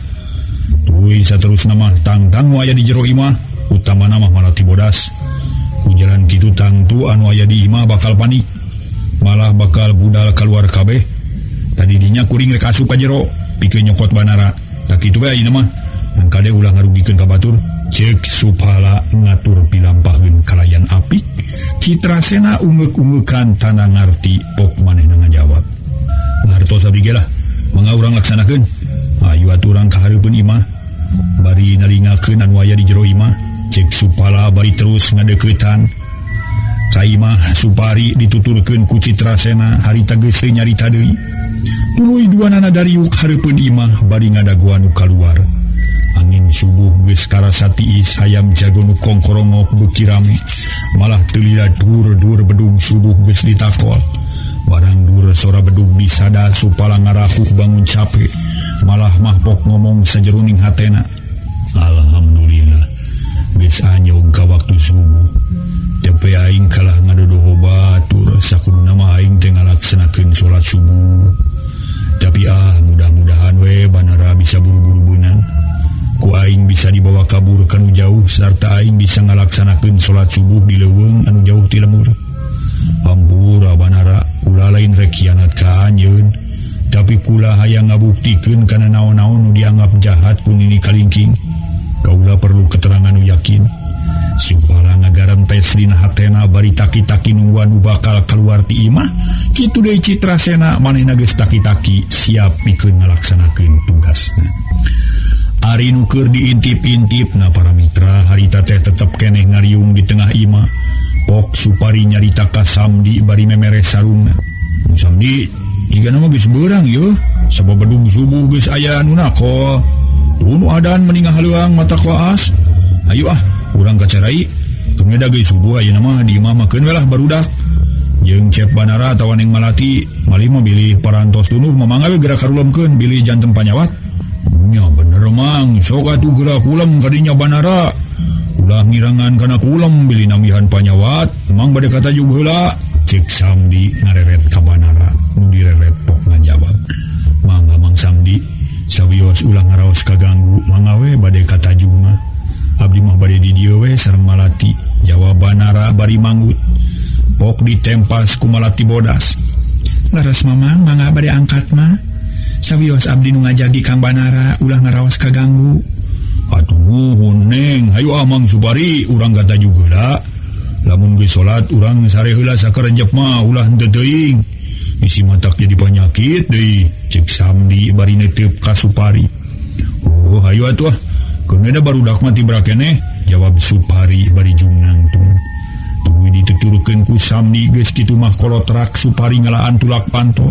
Tuluy saterusna mah tangtang nu aya di jero imah utamana mah Malati Bodas. Ku jalan kitu tangtu anu aya di imah bakal panik. Malah bakal budal keluar kabeh. Tadi dinya kuring rek asup ka jero pikeun nyokot Banara. Tak kitu bae ayeuna mah. Kade ulah ngarugikeun ka batur. Cek supala ngatur pilampahkeun kalayan apik. Citrasena ungeuk-ungeukan tanda ngarti pok manehna ngajawab. Ngartos abdi ge lah mangga urang laksanakeun. Ayu aturang ka hareupeun imah. Bari naringakeun anu aya di jero imah. Cek supala bari terus ngadeuketan ka imah Supari dituturkeun ku Citrasena harita geus nyarita deui. Tuluy duanana dariuk hareupeun imah bari ngadaguan nu kaluar. Angin subuh geus karasa tiis hayam jago nu kongkorongok beuki rame. Malah teu lila dur-dur bedug subuh geus ditakol. Barang dur sora bedug disada supala ngarahuh bangun capek. Malah mahpok ngomong sajeroning hatena. Alhamdulillah geus anyog ka waktu subuh. Tepe aing kalah ngadodoho batur sakuduna mah aing teh ngalaksanakeun salat subuh. Tapi mudah-mudahan we Banara bisa buru-buru beunang. Ku aing bisa dibawa kabur kanu jauh sarta aing bisa ngalaksanakeun salat subuh di leuweung anu jauh ti lemur. Hampura Banara kula lain rek khianat ka anjeun, tapi kula hayang ngabuktikeun kana naon-naon nu dianggap jahat ku nini kalingking. Kaula perlu keterangan nu yakin. Supaya ngagarentes dina hatena bari taki-taki nungguan nu bakal keluar ti imah. Kitu deui Citrasena manehna geus taki-taki siap pikeun ngalaksanakeun tugasna. Ari nu keur diintip-intip na para mitra harita teh tetep keneh ngariung di tengah imah. Pok Supari nyarita ka Samdi bari memere sarungna. Samdi, digana mah geus beurang yeuh, sabab bedug subuh geus aya anu nako. adaan meninggal haluang mata kuas. Ayo urang kacarai tumeda geus subuh ayeuna mah di imah makeun we lah barudak. Jeung Cep Banara tawaning Malati malih mah bilih parantos dunuh mamangga we gerak karulumkeun bilih janten panyawat. Nya bener mang sok atuh gerak ulem kadinya Banara. Ulah ngirangan kana kulem bilih namihan panyawat mang bade katajuk heula. Cek Samdi ngareret ka Banara nu direret pok ngajawab. Mangga Mang Samdi sawios ulah ngaraos kaganggu mangga we bade katajuk mah. Abdi mah bade di dieu we sareng Malati. Jawab Banara bari manggut. Pok ditempas ku Malati bodas. Laras mamang mangga bade angkat mah. Sawios abdi nu ngajagi Kang Banara ulah ngaraos kaganggu. Atuh nuhun Neng, hayu Mang Supari urang kata juga lah. Lamun geus salat urang sare heula sakarejep mah ulah henteu teuing. Bisi matak jadi penyakit deui. Cek Samdi bari neuteup ka Supari. Oh hayu atuh. Keuneda barudak mati berakeneh. Jawab Supari bari jungnang tung. Tuluy dituturkeun ku Samdi geus kitu mah kolotrak Supari ngalaan tulak panto.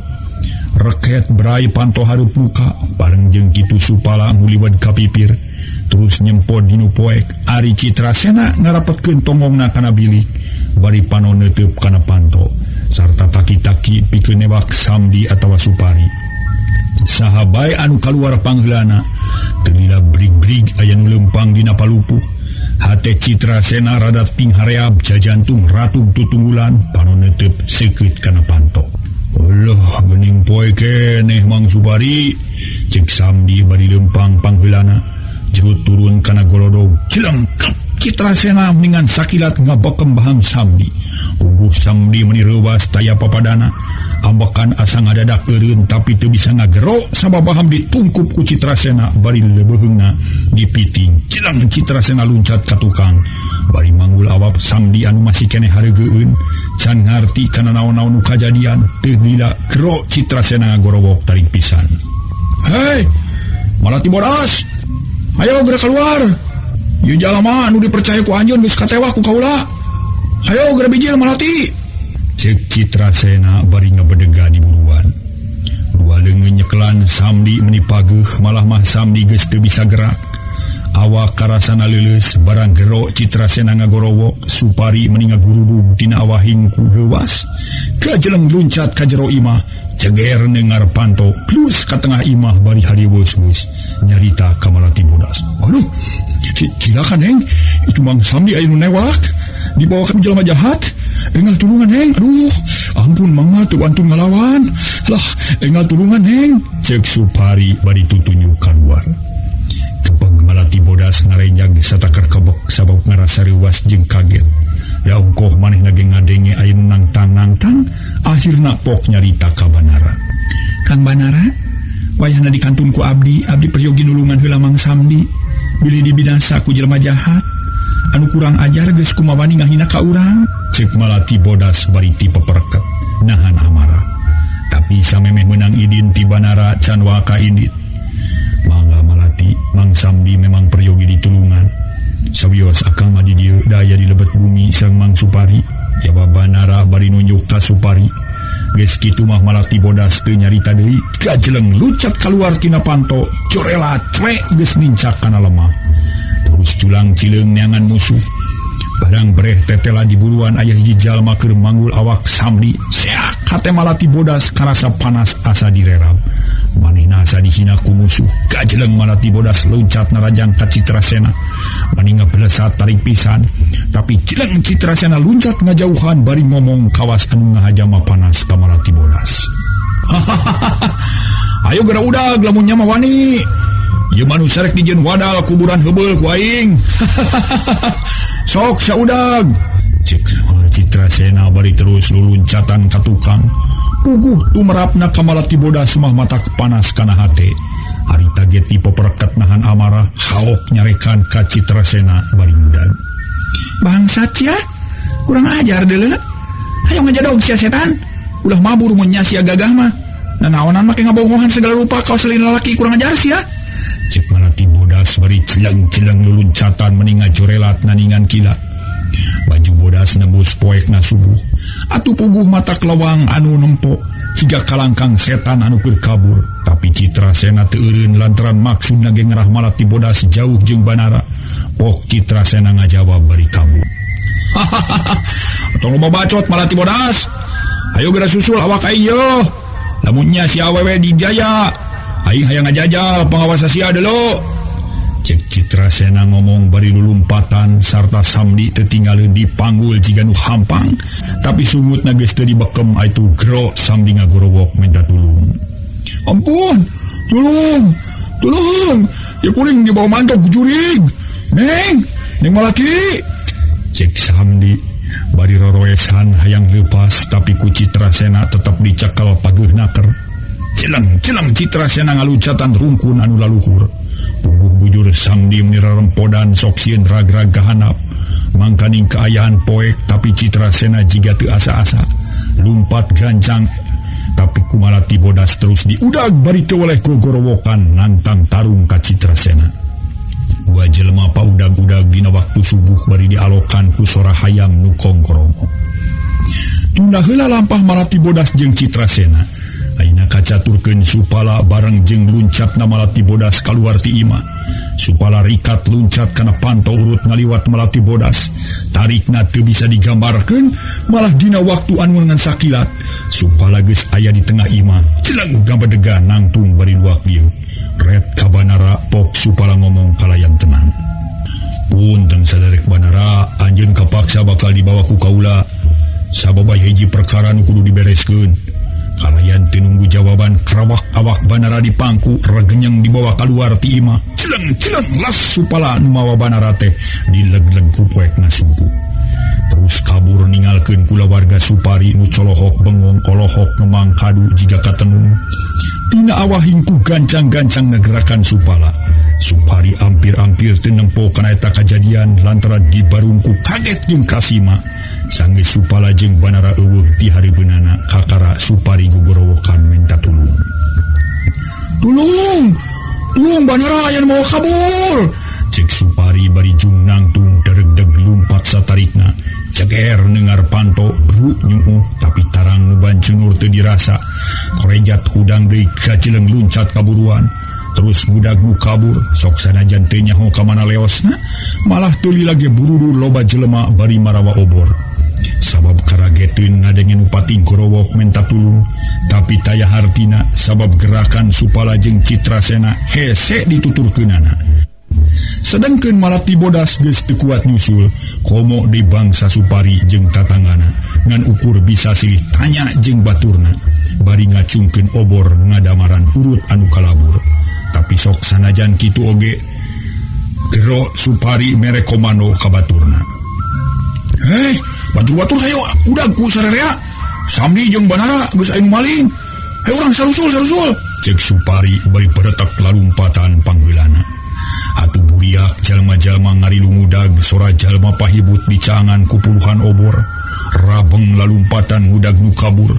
Reket berai panto hareup muka bareng jeung kitu Supala nguliwed ka pipir. Terus nyempot dinu poek Ari Citrasena ngarapetkeun tongongna kana bilik bari pano neuteup kana panto sarta taki-taki pikeun nebak Samdi atawa Supari. Saha bae anu kaluar pangheulana teu lila brig-brig aya nu leumpang dina palupuh. Hate Citrasena rada ting hareab jajantung ratub tutunggulan pano neuteup seukeut kana panto. Allah geuning poe keneh Mang Supari, cek Samdi bari leumpang pangheulana. Jerut turun kana golodog cilengkap Citrasena dengan sakilat ngabekem bahang Samdi. Ubuh Samdi meni reuwas taya papadana. Ambekan asa ngadadak eureun tapi teu bisa ngagero sababaham ditungkup ku Citrasena bari leubeheungna dipiting. Cilang Citrasena luncat ka tukang. Bari manggul awap Samdi anu masih keneh hareugeun can ngarti kana naon-naon nu kajadian teu lila gero Citrasena ngagorowok tarik pisan. Hei, Malati bodas. Ayo gerak keluar. Ieu jalema anu dipercaya ku anjeun geus katewah ku kaula. Ayo gerak bijil Malati. Cek Citrasena bari ngabedega di buruan. Dua leungeun nyekelan Samdi meni pageuh malah mah Samdi geus teu bisa gerak. Awak karasana leuleus barang gero Citrasena ngagorowok. Supari meni ngagurudug tina awahing ku leuwas. Kajeleng luncat ka jero imah. Ceger nengar panto plus ka tengah imah bari hadiweus-weus nyarita ka Malati bodas. Aduh, silakan Neng, itu Mang Samdi aya nu newak dibawa ka jelema jahat. Engal tulungan Neng. Aduh, ampun mangga teu wantun ngalawan. Lah, engal tulungan Neng. Cek Supari bari tutunjuk kaluar. Kepeng Malati bodas ngarenjang satakar kebek sabab ngarasa reuwas jeung kaget. Ya ungkoh maneh ngadenge aya nu nangtang-nangtang akhirna pok nyarita ka Banara. Kang Banara, wayahna dikantun ku abdi peryogi nulungan heula Mang Samdi bilih dibinasa ku jelema jahat anu kurang ajar geus kumawani ngahina ka urang. Cek Malati bodas bari ti peperket nahan amarah. Tapi samemeh meunang idin ti Banara can waka indit. Mangga Malati, Mang Samdi memang peryogi ditulungan. Sawios akang mah di dieu daya di lebet bumi sareng Mang Supari. Jawab Banara bari nunjuk ka Supari. Geus kitu mah Malati bodas teu nyarita deui. Kajeleng lucat kaluar tina panto, corelat trek geus nincak kana lemah. Terus culang cileung neangan musuh. Barang breh tetela di buruan aya hiji jalma keur manggul awak Samdi. Seak hate Malati bodas karasa panas asa direrab. Manehna asa dihina ku musuh. Kajeleng Malati bodas loncat narajang ka Citrasena. Mani ngabelesat tarik pisan. Tapi jeleng Citrasena loncat ngajauhan bari ngomong kawas anu ngahajama panas ka Malati bodas. Ayo geura udag lamun nya mah wani. Ieu mah nu sarek dijieun wadal kuburan heubeul ku aing. Sok saudag. Cek Citrasena bari terus luluncatan ka tukang. Puguh tumerapna ka Malati bodas mah mata panas kana hate. Harita ge ti peperket nahan amarah haok nyarekan ka Citrasena bari mudag. Bangsat sia, kurang ajar deuleu. Hayo ngajadog sia setan. Ulah mabur mun nya sia gagah mah. Nanaonan make ngabongohan segala rupa kaos leuwih lalaki kurang ajar sia. Cek Malati bodas bari cileng-cileng luluncatan meni ngajorelat naningan kilat. Baju bodas nembus poekna subuh. Atuh puguh mata kelawang anu nempo. jika kalangkang setan anu keur kabur. Tapi Citrasena teu eureun lantaran maksudna ge ngarah Malati Bodas jauh jeung Banara. Pok Citrasena ngajawab bari kabur. Tong loba bacot Malati Bodas. Ayo geura susul awak aing yo. Lamun nya si awewe di Jaya, aing hayang ngajajal pengawas sia deuleu. Cek Citrasena ngomong bari lulumpatan sarta Samdi teu tinggalin dipanggul jiga nu hampang, tapi sungutna geus teu dibekem aitu gero Samdi ngagorowok minta tulung. Ampun, tolong, ya kuring dibawa mantok jurig. Neng Malaki. Cek Samdi bari roroesan hayang leupas, tapi ku Citrasena tetep dicekal pageuna keur. Cileng Citrasena ngaluncatan rungkun anu laluhur. Puguh bujur Samdi menirarempodan sok sieun rag-rag kahanap. Mangkaning keayaan poek, tapi Citrasena jiga teu asa-asa. Lumpat gancang, tapi ku Malati Bodas terus diudag bari teu oleh gogorowokan nantang tarung ka Citrasena. Dua jelema paudag-udag dina waktu subuh bari dialokan ku sora hayam nu kongkoromo. Tunda heula lampah Malati Bodas jeung Citrasena. Aina kacaturkeun Supala bareng jeung luncatna Malati Bodas kaluar ti imah. Supala rikat luncat kana pantau urut ngaliwat Malati Bodas. Tarikna teu bisa digambarkeun, malah dina waktu anu ngan sakilat. Supala geus aya di tengah imah. Celang gambadega nangtung bari luak lieu. Red ka Banara pok Supala ngomong kalayan tenang. Punten saderek Banara, anjeun kapaksa bakal dibawa ku kaula. Sabab hiji perkara nu kudu dibereskeun. Kalayan tinunggu jawaban kerawak awak Banara di pangku regenyeng dibawa keluar ti imah. Cileng las Supala nu mawa Banara teh dileg-leg ku poekna subuh. Terus kabur ninggalkeun kula warga Supari nu colohok bengong olohok nemang kadu jiga katenung. Tina awahing ku gancang-gancang ngegerakan Supala. Supari ampir-ampir teu nempo kana eta kajadian lantaran dibarungku kaget jeung kasima. Sanggeus Supala jeung Banara eueuh ti hareubeunana kakara Supari gogorowokan minta tulung. Tulung Banara aya mau kabur. Cek Supari bari jung nangtung dereg-deg lumpat satarikna. Ceger nengar panto bru nyuuh tapi tarang nu bancunur teu dirasa. Korejat hudang deui kacileng luncat kaburuan. Terus budak nu kabur sok sanajan teu nyaho ka mana leosna, malah teu lagi burudur loba jelema bari marawa obor. Sabab karageteun ngadengen upati gorowok minta tulung, tapi taya hartina sabab gerakan Supala jeung Citrasena hese dituturkeunana. Sedengkeun Malati Bodas geus teu kuat nyusul, komo di bangsa Supari jeung tatanggana ngan ukur bisa silih tanya jeung baturna, bari ngacungkeun obor ngadamaran urut anu kalabur. Tapi sok sanajan kitu oge, gero Supari mere komando ka baturna. Batur-batur hayo udah ku sararea. Samdi jeung Banara geus aya nu maling. Hayo urang sarusul. Cek Supari bari peretek lalumpatan panggeulana. Atuh buriak jalma-jalma ngarilungudag sora jalma pahibut dicaangan ku puluhan obor. Rabeng lalumpatan ngudag nu kabur.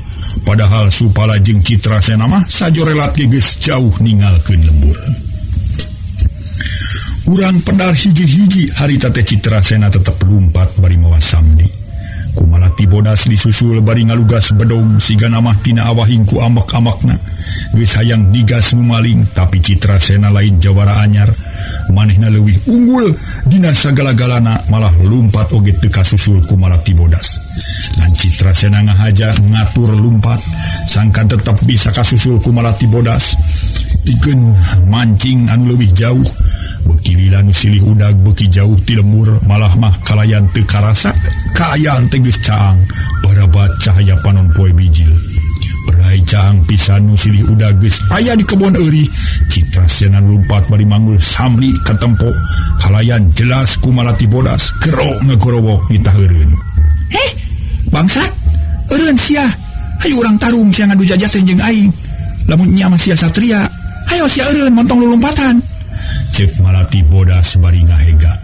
Padahal Supala jeung Citrasena mah sajorelat geus jauh ninggalkeun lembur. Urang pedar hiji-hiji harita teh Citrasena tetep lumpat bari mawa Samdi. Ku Malati Bodas disusul bari ngalugas bedong siga namah tina awahing ku ambek-ambekna. Geus hayang nigas nu maling, tapi Citrasena lain jawara anyar. Manehna leuwih unggul dina sagala-galana, malah lumpat oge teu kasusul ku Malati Bodas. Ngan Citrasena ngahaja ngatur lumpat, sangkan tetep bisa kasusul ku Malati Bodas. Pikeun mancing anu leuwih jauh. Beuki lila nu silih udag beuki jauh ti lembur, malah mah kalayan teu karasa kaayaan teh geus caang barabat cahaya panon poe bijil. Berai caang pisan nu silih udag geus aya di kebon eueuh. Citrasena lumpat bari manggul Samdi katempo, kalayan jelas ku Malati Bodas gero ngagorowok ditaheureun. Bangsat, eureun sia. Hayu urang tarung sia ngadu jajasen jeung aing. Lamun nya mah sia satria, hayo sia eureun montong lulumpatan. Cek Malati Bodas bari ngahega.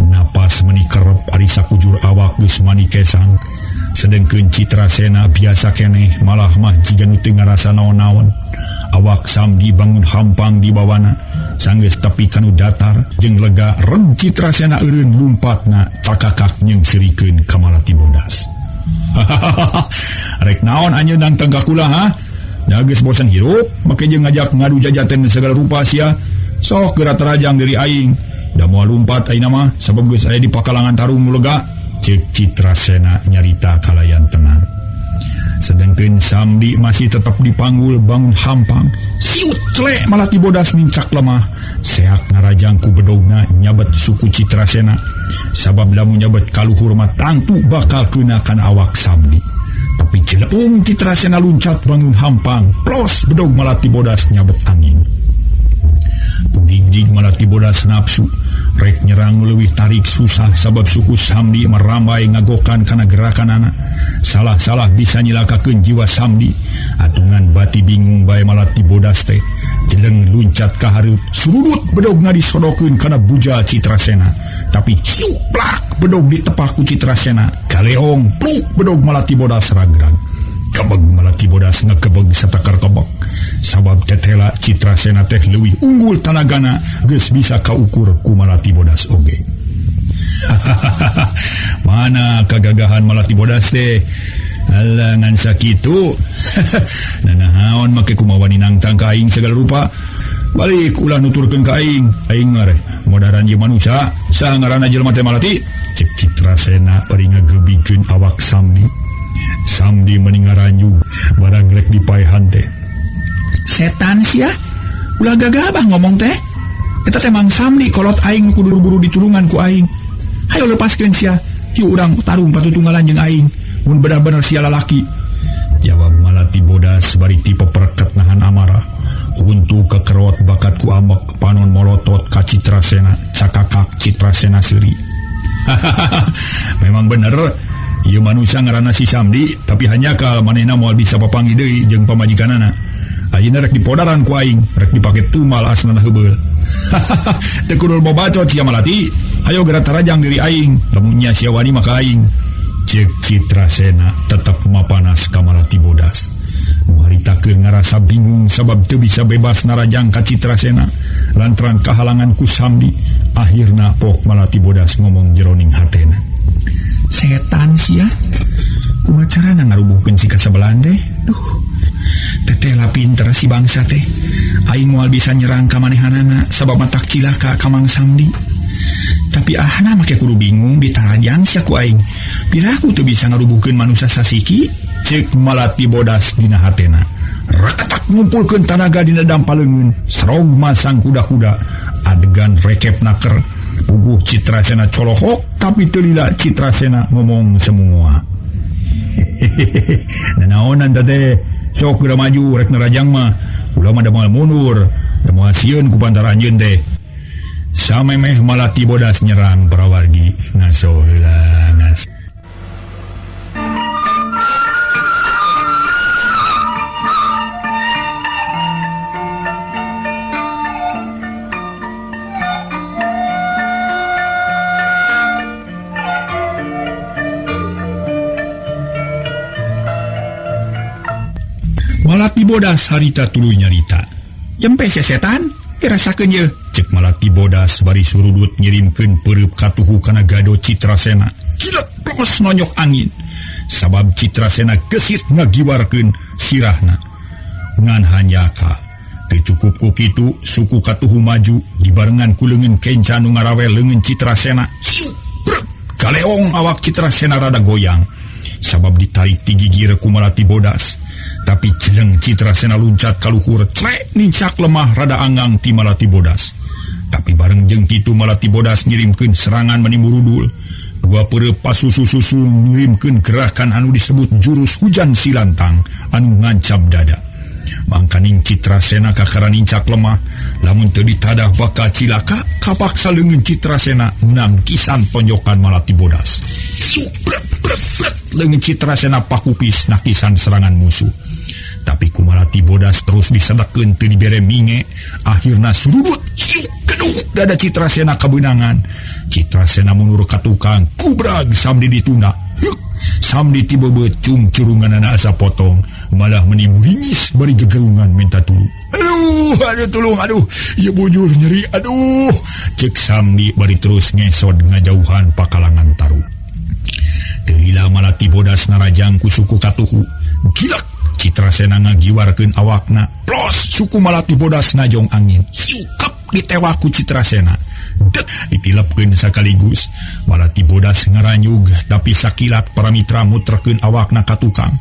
Napas menikerep ari sakujur awak geus mani kesang. Sedengkeun Citrasena biasa keneh, malah mah jiga nu teu ngarasa naon-naon. Awak Samdi bangun hampang di bawana, sanggeus tepi kanu datar jeung lega reg Citrasena eureun lumpatna takakak nyeungsirikeun ka Malati Bodas. Rek naon anjeun nang tengah kula ha? Da geus bosan hirup, make jeung ngajak ngadu jajaten segala rupa sia. Sok geura terajang diri aing. Da moal lumpat ayeuna mah sabab geus aya di pakalangan tarung nu lega, ceuk Citrasena nyarita kalayan tenang. Sedangkan Samdi masih tetap dipanggul bangun hampang. Siut cle malah tibodas nincak lemah. Seak narajang ku bedogna nyabet suku Citrasena. Sabab lamun nyabet kaluhur mah tangtu bakal kenakan awak Samdi. Tapi cilepung Citrasena luncat bangun hampang. Plos bedog malah tibodas nyabet angin. Pudig-dig malah tibodas nafsu. Rek nyerang leuwih tarik susah sabab suku Samdi merambai ngagokan kana gerakan anak. Salah-salah bisa nyilakakeun jiwa Samdi. Atungan bati bingung bae malah tibodas teh. Jeleng luncat ka hareup surudut bedog ngadisodokeun kana buja Citrasena. Tapi hiuplak bedog ditepak ku Citrasena. Galeong pluk bedog malah tibodas ragrag. Kebeg malah tibodas ngekebeg satakar kebeg. Sabab tetela Citrasena teh leuwih unggul tanagana geus bisa kaukur ku malah tibodas oge. Mana kagagahan malah tibodas teh. Alah ngan sakitu. Nanahaon make kumaha ninangtang ka aing segala rupa. Balik ulah nuturkeun ka aing. Aing mah modaran ieu manusia, saha ngaranna jelema teh malati? Cek Citrasena bari ngagebikeun awak Samdi. Samdi meningaranjung barang rek dipaehan teh. Setan sia, ulah gagabah ngomong teh. Eta teh Mang Samdi kolot aing kudu buru ditulungan ku aing. Hayo lepaskeun sia, ieu urang tarung patutunggalan jeung aing. Mun benar-benar sia lalaki. Jawab malah tibodas bari tipe pereket nahan amarah. Untuk kekerot bakat ku amek panon molotot ka Citrasena, cakakak Citrasena seuri. Memang bener. Ieu manusia ngaranna si Samdi, tapi hanya kal manehna moal bisa papanggih deui jeung pamajikanana. Ayeuna rek dipodaran ku aing, rek dipake tumal asnana heubeul. Teu kudu babacot sia malati. Hayo geura tarajang diri aing, lamun nya sia wani maka aing. Ceuk Citrasena tetep mapanas ka malati bodas. Nu harita keur ngarasa bingung sabab teu bisa bebas narajang ka Citrasena lantaran kahalangan ku Samdi. Akhirna pok malati bodas ngomong jeroning hatena. Setan sia, kumaha carana ngarubuhkeun si kasabelaan teh? Tetela pinter si bangsa teh. Aing moal bisa nyerang ka manehanana sabab matak cilaka ka Mang Samdi. Tapi ahna make kudu bingung ditarajang sia ku aing. Piraku teu bisa ngarubuhkeun manusia sasiki? Ceuk malati bodas dina hatena. Rakatak ngumpulkeun tanaga dina dampaleungeun, sarog masang kuda-kuda. Adegan rekep naker. Puguh Citrasena colohok, tapi teu lila Citrasena ngomong semua. Nanaonan teh, sok geura maju rek nerajang mah. Ulah mah da moal mundur, da moal sieun ku pantar anjeun teh. Samemeh malah tibodas nyerang parawargi ngaso heula ngas. Malati bodas harita tuluy nyarita. Jempe sia setan, irasakeun ye. Cek malati bodas bari surudut ngirimkeun peureup katuhu kana gado Citrasena. Kilat plos nonyok angin. Sabab Citrasena gesit ngagiwarkeun sirahna. Ngan hanyaka. Teu cukup ku kitu, suku katuhu maju dibarengan ku leungeun kenca nu ngarawe leungeun Citrasena. Galeong awak Citrasena rada goyang. Sabab ditarik ti gigir ku malati bodas. Tapi jeleng Citrasena luncat kaluhur, clek nincak lemah rada anggang ti malati bodas. Tapi bareng jeung kitu malati bodas ngirimkeun serangan menimurudul. Dua peureup pasusu-susu ngirimkeun gerakan anu disebut jurus hujan silantang anu ngancap dada. Mangkaning Citrasena kakara nincak lemah, lamun teu ditadah bakal cilaka, kapaksa leungeun Citrasena nangkisan ponjokan malati bodas. Leungeun Citrasena pakupis nakisan serangan musuh. Tapi ku malati bodas terus disedekeun teu dibere minge, akhirna surudut hiuk geduk dada Citrasena kabeunangan. Citrasena mundur ka tukang, kubrag Samdi ditunda. Samdi tiba becung curunganana asa potong, malah menimuringis bari gegerungan minta tulung. Aduh tulung, ieu bujur nyeri, aduh. Cek Samdi bari terus ngesod ngajauhan pakalangan tarung. Telila Malati Bodas narajangku suku Katuhu. Gila Citrasena ngagiwarkeun awakna. Plos suku Malati Bodas najong angin. Siukap ditewaku Citrasena. Dek ditilapkeun sakaligus. Malati Bodas ngaranyug tapi sakilat para mitra mutrekeun awakna ka tukang.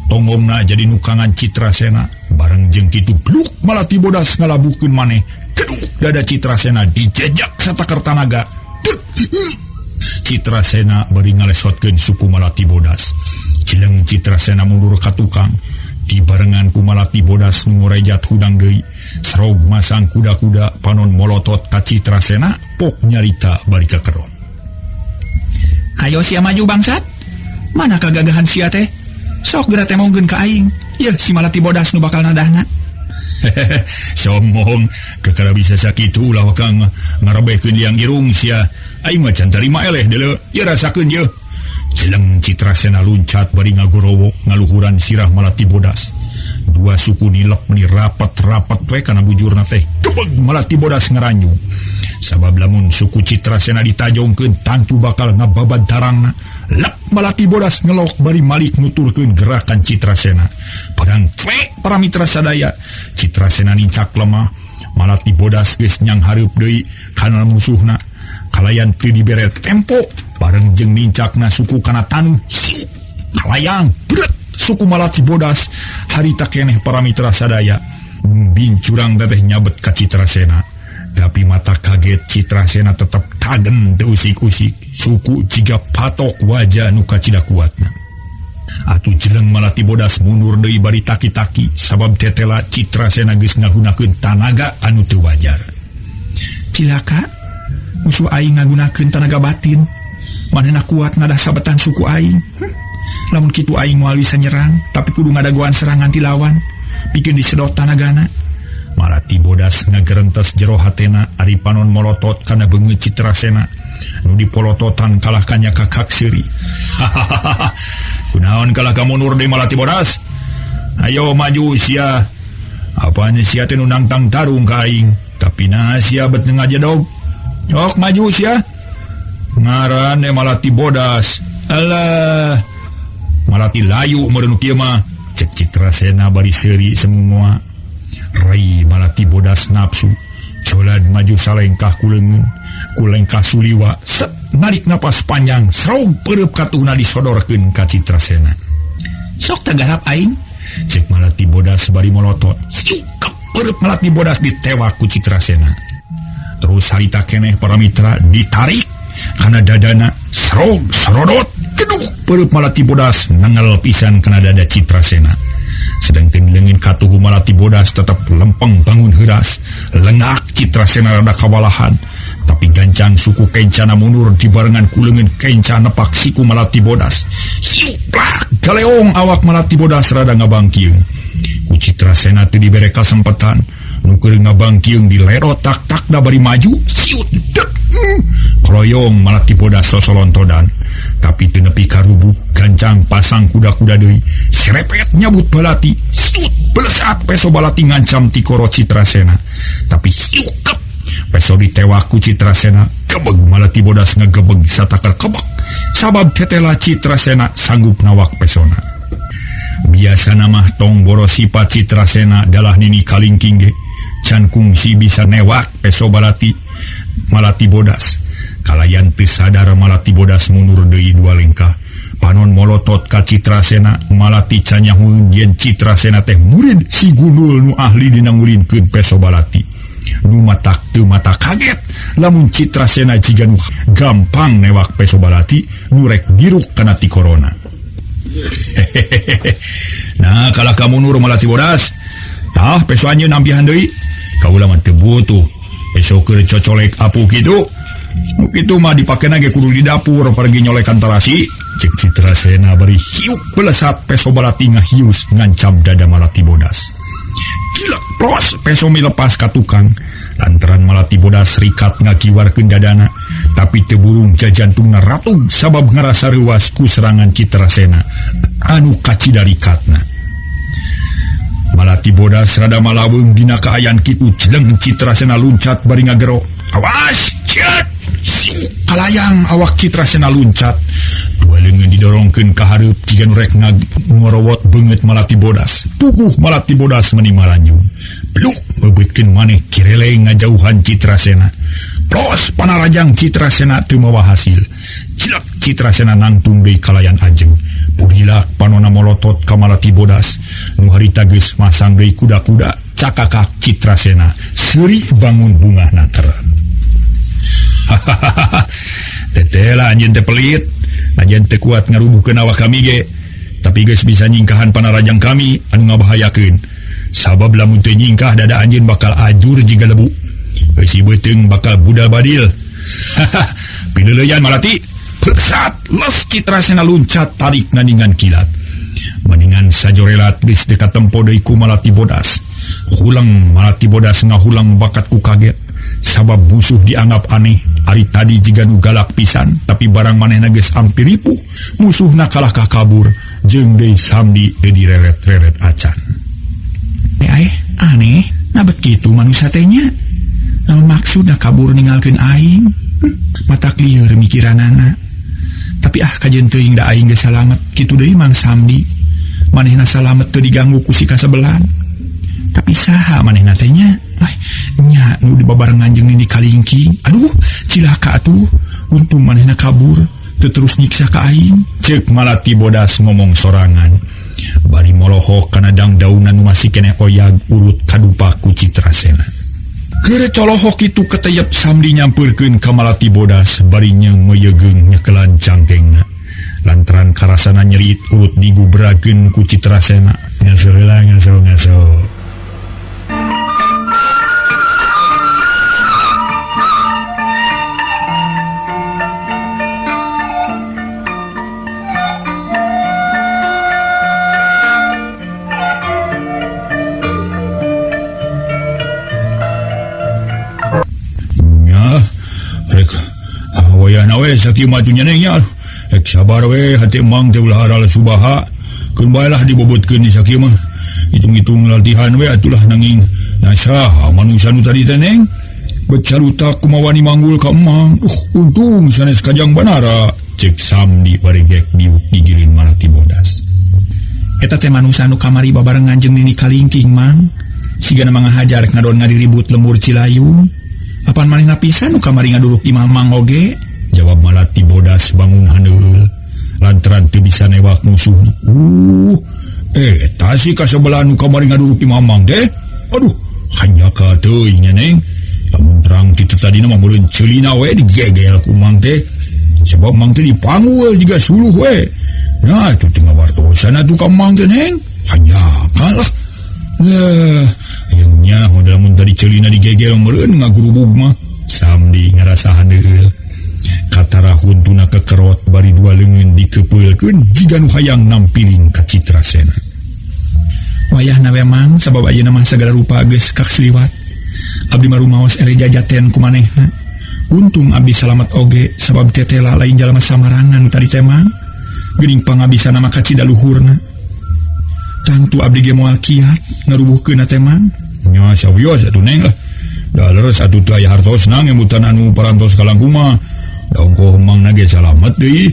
Tongomna jadi nukangan Citrasena. Bareng jeung kitu bluk Malati Bodas ngalabuhkeun maneh. Keduk dada Citrasena dijejak satakar tanaga. Citrasena bari ngalesotkeun suku Malati Bodas. Cileng Citrasena mundur ka tukang. Dibarengan ku Malati Bodas ngurejat hudang deui. Sarog masang kuda-kuda panon molotot ka Citrasena pok nyarita bari ka keron. Hayo sia maju bangsat. Mana kagagahan sia teh? Sok geura teh monggeun ka aing. Yeuh si Malati Bodas nu bakal nadahna. Sombong kekara bisa sakitu ulah wakang ngarebehkeun liang irung sia. Aing mah can tarima eleh deuleu. Ye rasakeun ye. Cileng Citrasena luncat bari ngagorowo ngaluhuran sirah Malati Bodas. Dua suku nilep meni rapat-rapat we kana bujurna teh. Gebeg Malati Bodas ngaranyu. Sabab lamun suku Citrasena ditajongkeun tantu bakal ngababad tarangna. Lep Malati Bodas ngelok bari malik nuturkeun gerakan Citrasena. Padang twe para mitra sadaya. Citrasena nincak lemah. Malati Bodas geus nyang hareup deui kana musuhna. Kalayan teu dibere tempo bareng jeung nincakna suku kana tanu. Kalayang bret suku Malati Bodas harita keneh para mitra sadaya. Bincurang teteh nyabet ka Citrasena. Tapi mata kaget Citrasena tetep kagen teu usik-usik. Suku jiga patok wajah nu kacida kuatna. Atuh jeleng Malati Bodas mundur deui bari taki-taki sabab tetela Citrasena geus ngagunakeun tanaga anu teu wajar. Cilaka musuh aing ngagunakeun tanaga batin. Manehna kuat ngadah sabetan suku aing. Lamun kitu aing moal bisa nyerang, tapi kudu ngadagoan serangan ti lawan. Pikeun disedot tanagana. Malati Bodas ngagerentes jero hatena ari panon molotot kana beungeut Citrasena. Nu dipolototan kalah kanya kakak seuri. Kunaon kalah ka mundur deui Malati Bodas? Ayo maju sia. Apanya sia teh nu nangtang tarung ka aing, tapi nah sia bet ngajedog. Yok maju sia. Ngaran Malati Bodas. Alah. Malati layu meureun kieu mah. Cek Citrasena bari seuri semua. Rai Malati Bodas nafsu. Colad maju salengkah kuleungeun. Kulengkah suliwa. Set narik napas panjang. Srog pereup katuhna disodorkeun ka Citrasena. Sok tagarap aing. Cek Malati Bodas bari molotot. Siukap pereup Malati Bodas ditewak ku Citrasena. Terus harita keneh para mitra ditarik kana dadana. Srog serodot. Keduk pereup Malati Bodas nanggal pisan kana dada Citrasena. Sedangkan leungin katuhu Malati Bodas tetap lempeng bangun heuras. Lengak Citrasena rada kawalahan. Tapi gancang suku kencana mundur dibarengan kuleungeun kenca nepak siku Malati Bodas. Siuplak galeong awak Malati Bodas rada ngabangkieung. Ku Citrasena teu dibere kasempetan. Nu keur ngabangkieung dilerot tak-takna bari maju. Siut dek. Kroyong Malati Bodas sosolontodan. Tapi teu nepi ka rubuh gancang pasang kuda-kuda deui. Serepet nyabut balati. Siut belesat peso balati ngancam ti koro Citrasena. Tapi siukep peso ditewak ku Citrasena. Gebeg Malati Bodas ngagebeg satakar kebek. Sabab tetela Citrasena sanggup nawak pesona. Biasa namah tong boros sifat Citrasena dalah nini kalingking ge. Can kungsi bisa newak peso balati Malati Bodas. Kalayan teu sadar Malati Bodas mundur deui dua lengkah. Panon molotot ka Citrasena. Malati canyahueun yen Citrasena teh murid si gundul nu ahli dina ngulinkeun peso balati. Nu matak teu mata kaget lamun Citrasena jiga nu gampang newak peso balati nu rek diruk kana ti korona. Nah kalah kamu nur Malati Bodas. Tah peso anjeun nampihan deui. Kaula mah teu butuh peso keur cocolek apu kitu. Nu kitu mah dipakena ge kudu di dapur pergi nyolekan tarasi. Cek Citrasena bari hiuk belesat peso balati ngahius ngancam dada Malati Bodas. Gila pros peso milepas ka tukang. Lantaran Malati Bodas rikat ngakiwarkeun dadana. Tapi teu burung jajantungna ratug sabab ngarasa reuas ku serangan Citrasena anu kacida rikatna. Malati Bodas rada malaweung dina kaayan kitu jeleng Citrasena luncat bari ngagero. Awas, cet! Kalayang awak Citrasena luncat. dua lengan didorongkeun ka hareup jiga rek ngorowot beungeut Malati Bodas. Puguh Malati Bodas meuni malanjung. Bluk bebeutkeun maneh kirele ngajauhan Citrasena. Pros panarajang Citrasena teu mawa hasil. Cilak Citrasena nangtung deui kalayan ajeng. Purilak panona molotot ka Malati Bodas. Nu harita geus masang deui kuda-kuda cakakak Citrasena seuri bangun bungahna keren. Hahaha. Tetela anjeun teh pelit. Anjeun teu kuat ngarubuhkeun awak kami ge. Tapi geus bisa nyingkahan panarajang kami anu ngabahayakeun. Sabab lamun teu nyingkah dada anjeun bakal ajur jiga lebu. Si beuteung bakal budal badil. Hahaha. Pileuleuyan Malati. Pesat les Citrasena luncat tarik nandingan kilat. Mendingan sajorelat geus dekat tempo deui ku Malati Bodas. Hulang Malati Bodas ngahulang bakat ku kaget. Sabab musuh dianggap aneh. Ari tadi jiga nu galak pisan, tapi barang manehna geus ampir ripuh. Musuhna kalah kakabur, jeung deui Samdi direret-reret acan. Aneh, nabet kitu manusia teh nya. Naon maksudna kabur ninggalkeun aing? Matak lieur mikiranana. Tapi kajeun teuing da aing geus salamet, kitu deui Mang Samdi. Manehna salamet teu diganggu ku si kasebelan. Tapi saha manehna teh nya? Nya nu dibabarengan jeung Nini Kalingking. Aduh, cilaka atuh. Untung manehna kabur, teu terus nyiksa ka aing. Ceuk Malati Bodas ngomong sorangan. Bari molohok kana dangdaunan nu masih keneh oyag urut kadupa ku Citrasena. Keur colohok kitu keteyep Samdi nyampeurkeun ka Malati Bodas bari nyeung meyegeung nyekelan cangkengna. Lantaran karasana nyerit urut digubrakeun ku Citrasena. Ngaso. Sakieu matunya nengnya. Ek sabar we hati emang teh ulah haral subaha. Keun bae lah dibobotkeun di sakieu mah. Hitung-hitung latihan we atulah nanging. Nasaha manusia nu tadi teh neng. Becarutak kumawani manggul ka emang. Untung sanes kajang banara. Cek Samdi bari gek diuk digirin Malati Bodas. Eta teh manusia nu kamari babarengan jeung Nini Kalingking mang. Sigana mangahajar ngadon ngadiribut lembur Cilayung. Apaan manehna pisan nu kamari ngaduruk imam mang oge? Jawab Malati Bodas bangun handeul. Lantaran teu bisa newak musuh. Eta si kasebelah nu kamari ngaduruk imam mang teh. Aduh, hanya ka teuing nya neng. Lamun terang kitu tadina mah meureun ceulina we digegel ku mang teh. Sebab mang teh dipanggul jiga suluh we. Nah, itu teu ngawartosan atuh ka mang teh neng. Hanya kalah. Ayeuna modal mun tadi ceulina digegel meureun ngagurubug mah. Samdi ngarasa handeul. Katara huntuna kekerot bari dua leungeun dikepeulkeun jiga nu hayang nampiling ka Citrasena. Wayahna we mang sabab ayeuna mah sagala rupa geus kaksliwat. Abdi mah rumaos ere jajaten ku manehna. Untung abdi salamet oge sabab tetela lain jalma samarangan tadi teh mang. Geuning pangabisana mah ka cidaluhurna. Tangtu abdi ge moal kiat ngarubuhkeunna teh mang. Nya sawios atuh neng lah. Da leres atuh teu aya hartosna ngemutan anu parantos ka langkung mah. Dongko emang nage salamet deui.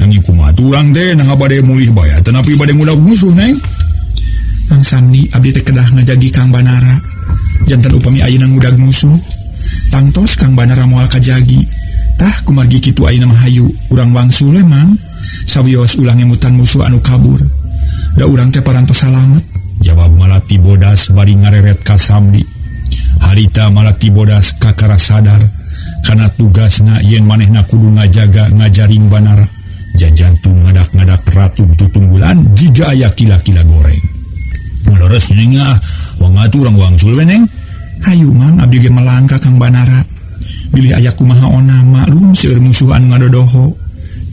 Nanging kumaha urang teh nang bade mulih baya tenapi bade ngudag musuh neng. Mang Samdi abdi teh kedah ngajagi Kang Banara. Janten upami ayeuna ngudag musuh, tangtos Kang Banara moal kajagi. Tah kumargi kitu ayeuna mah hayu urang wangsul mang. Sawios ulang ngemutan musuh anu kabur. Da urang teh parantos salamet. Jawab Malati Bodas bari ngareret ka Samdi. Harita Malati Bodas kakara sadar. Karena tugasna yen manehna kudu ngajaga ngajaring Banara. Jajantung ngadak-ngadak ratu tutunggulan jiga aya kila-kila goreng. Leres nengnya wang atuh urang wangsul we neng. Hayu mang abdi ge melang ka Kang Banara. Bilih aya kumaha ona maklum seueur musuh anu ngadodoho.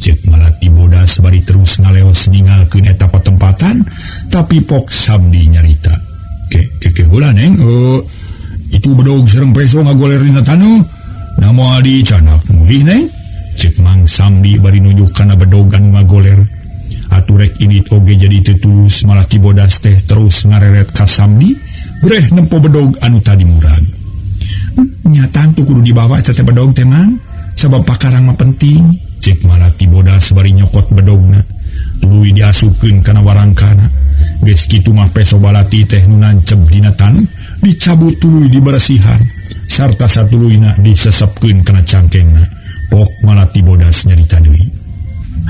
Cek Malati Bodas bari terus ngaleos ninggalkeun eta patempatan tapi pok Samdi nyarita. Ke heula neng. Itu bedog sareng peso ngagoler dina tanu. Namo adi canak mulih neng. Cek Mang Samdi bari nunjuk kana bedog anu ngagoler. Aturek idit oge jadi tetulus Malati Bodas teh terus ngareret ka Samdi breh nempo bedog anu tadi murag. Nyatang tuh kudu dibawa eta teh bedog teh mang sabab pakarang mah penting. cek Malati bodas bari nyokot bedogna tuluy diasupkeun kana warangkana geus kitu mah peso balati teh nu nancep dina tanu dicabut tuluy diberesihan sarta satuluyna disesepkeun kana cangkengna pok Malati bodas nyarita deui.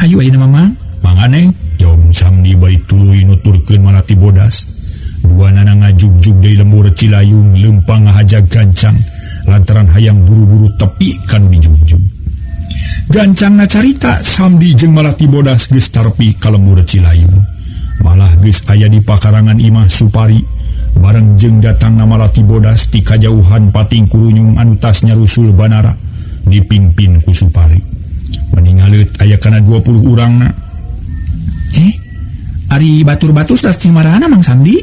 Hayu ayeuna mamang manganeng jawab Samdi bari tuluy nuturkeun Malati bodas duanana ngajugjug deui lembur Cilayung leumpang ngahajag gancang lantaran hayang buru-buru tepi kan dijugjug. Gancangna carita Samdi jeung Malati bodas geus tarpi ka lembur Cilayung. Malah geus aya di pakarangan Imah Supari bareng jeung datangna Malati bodas ti kajauhan pating kurunyung anu tas nyarusul Banara dipimpin ku Supari. Meningaleut aya kana 20 urangna. Ari batur-batur tas marana Mang Samdi?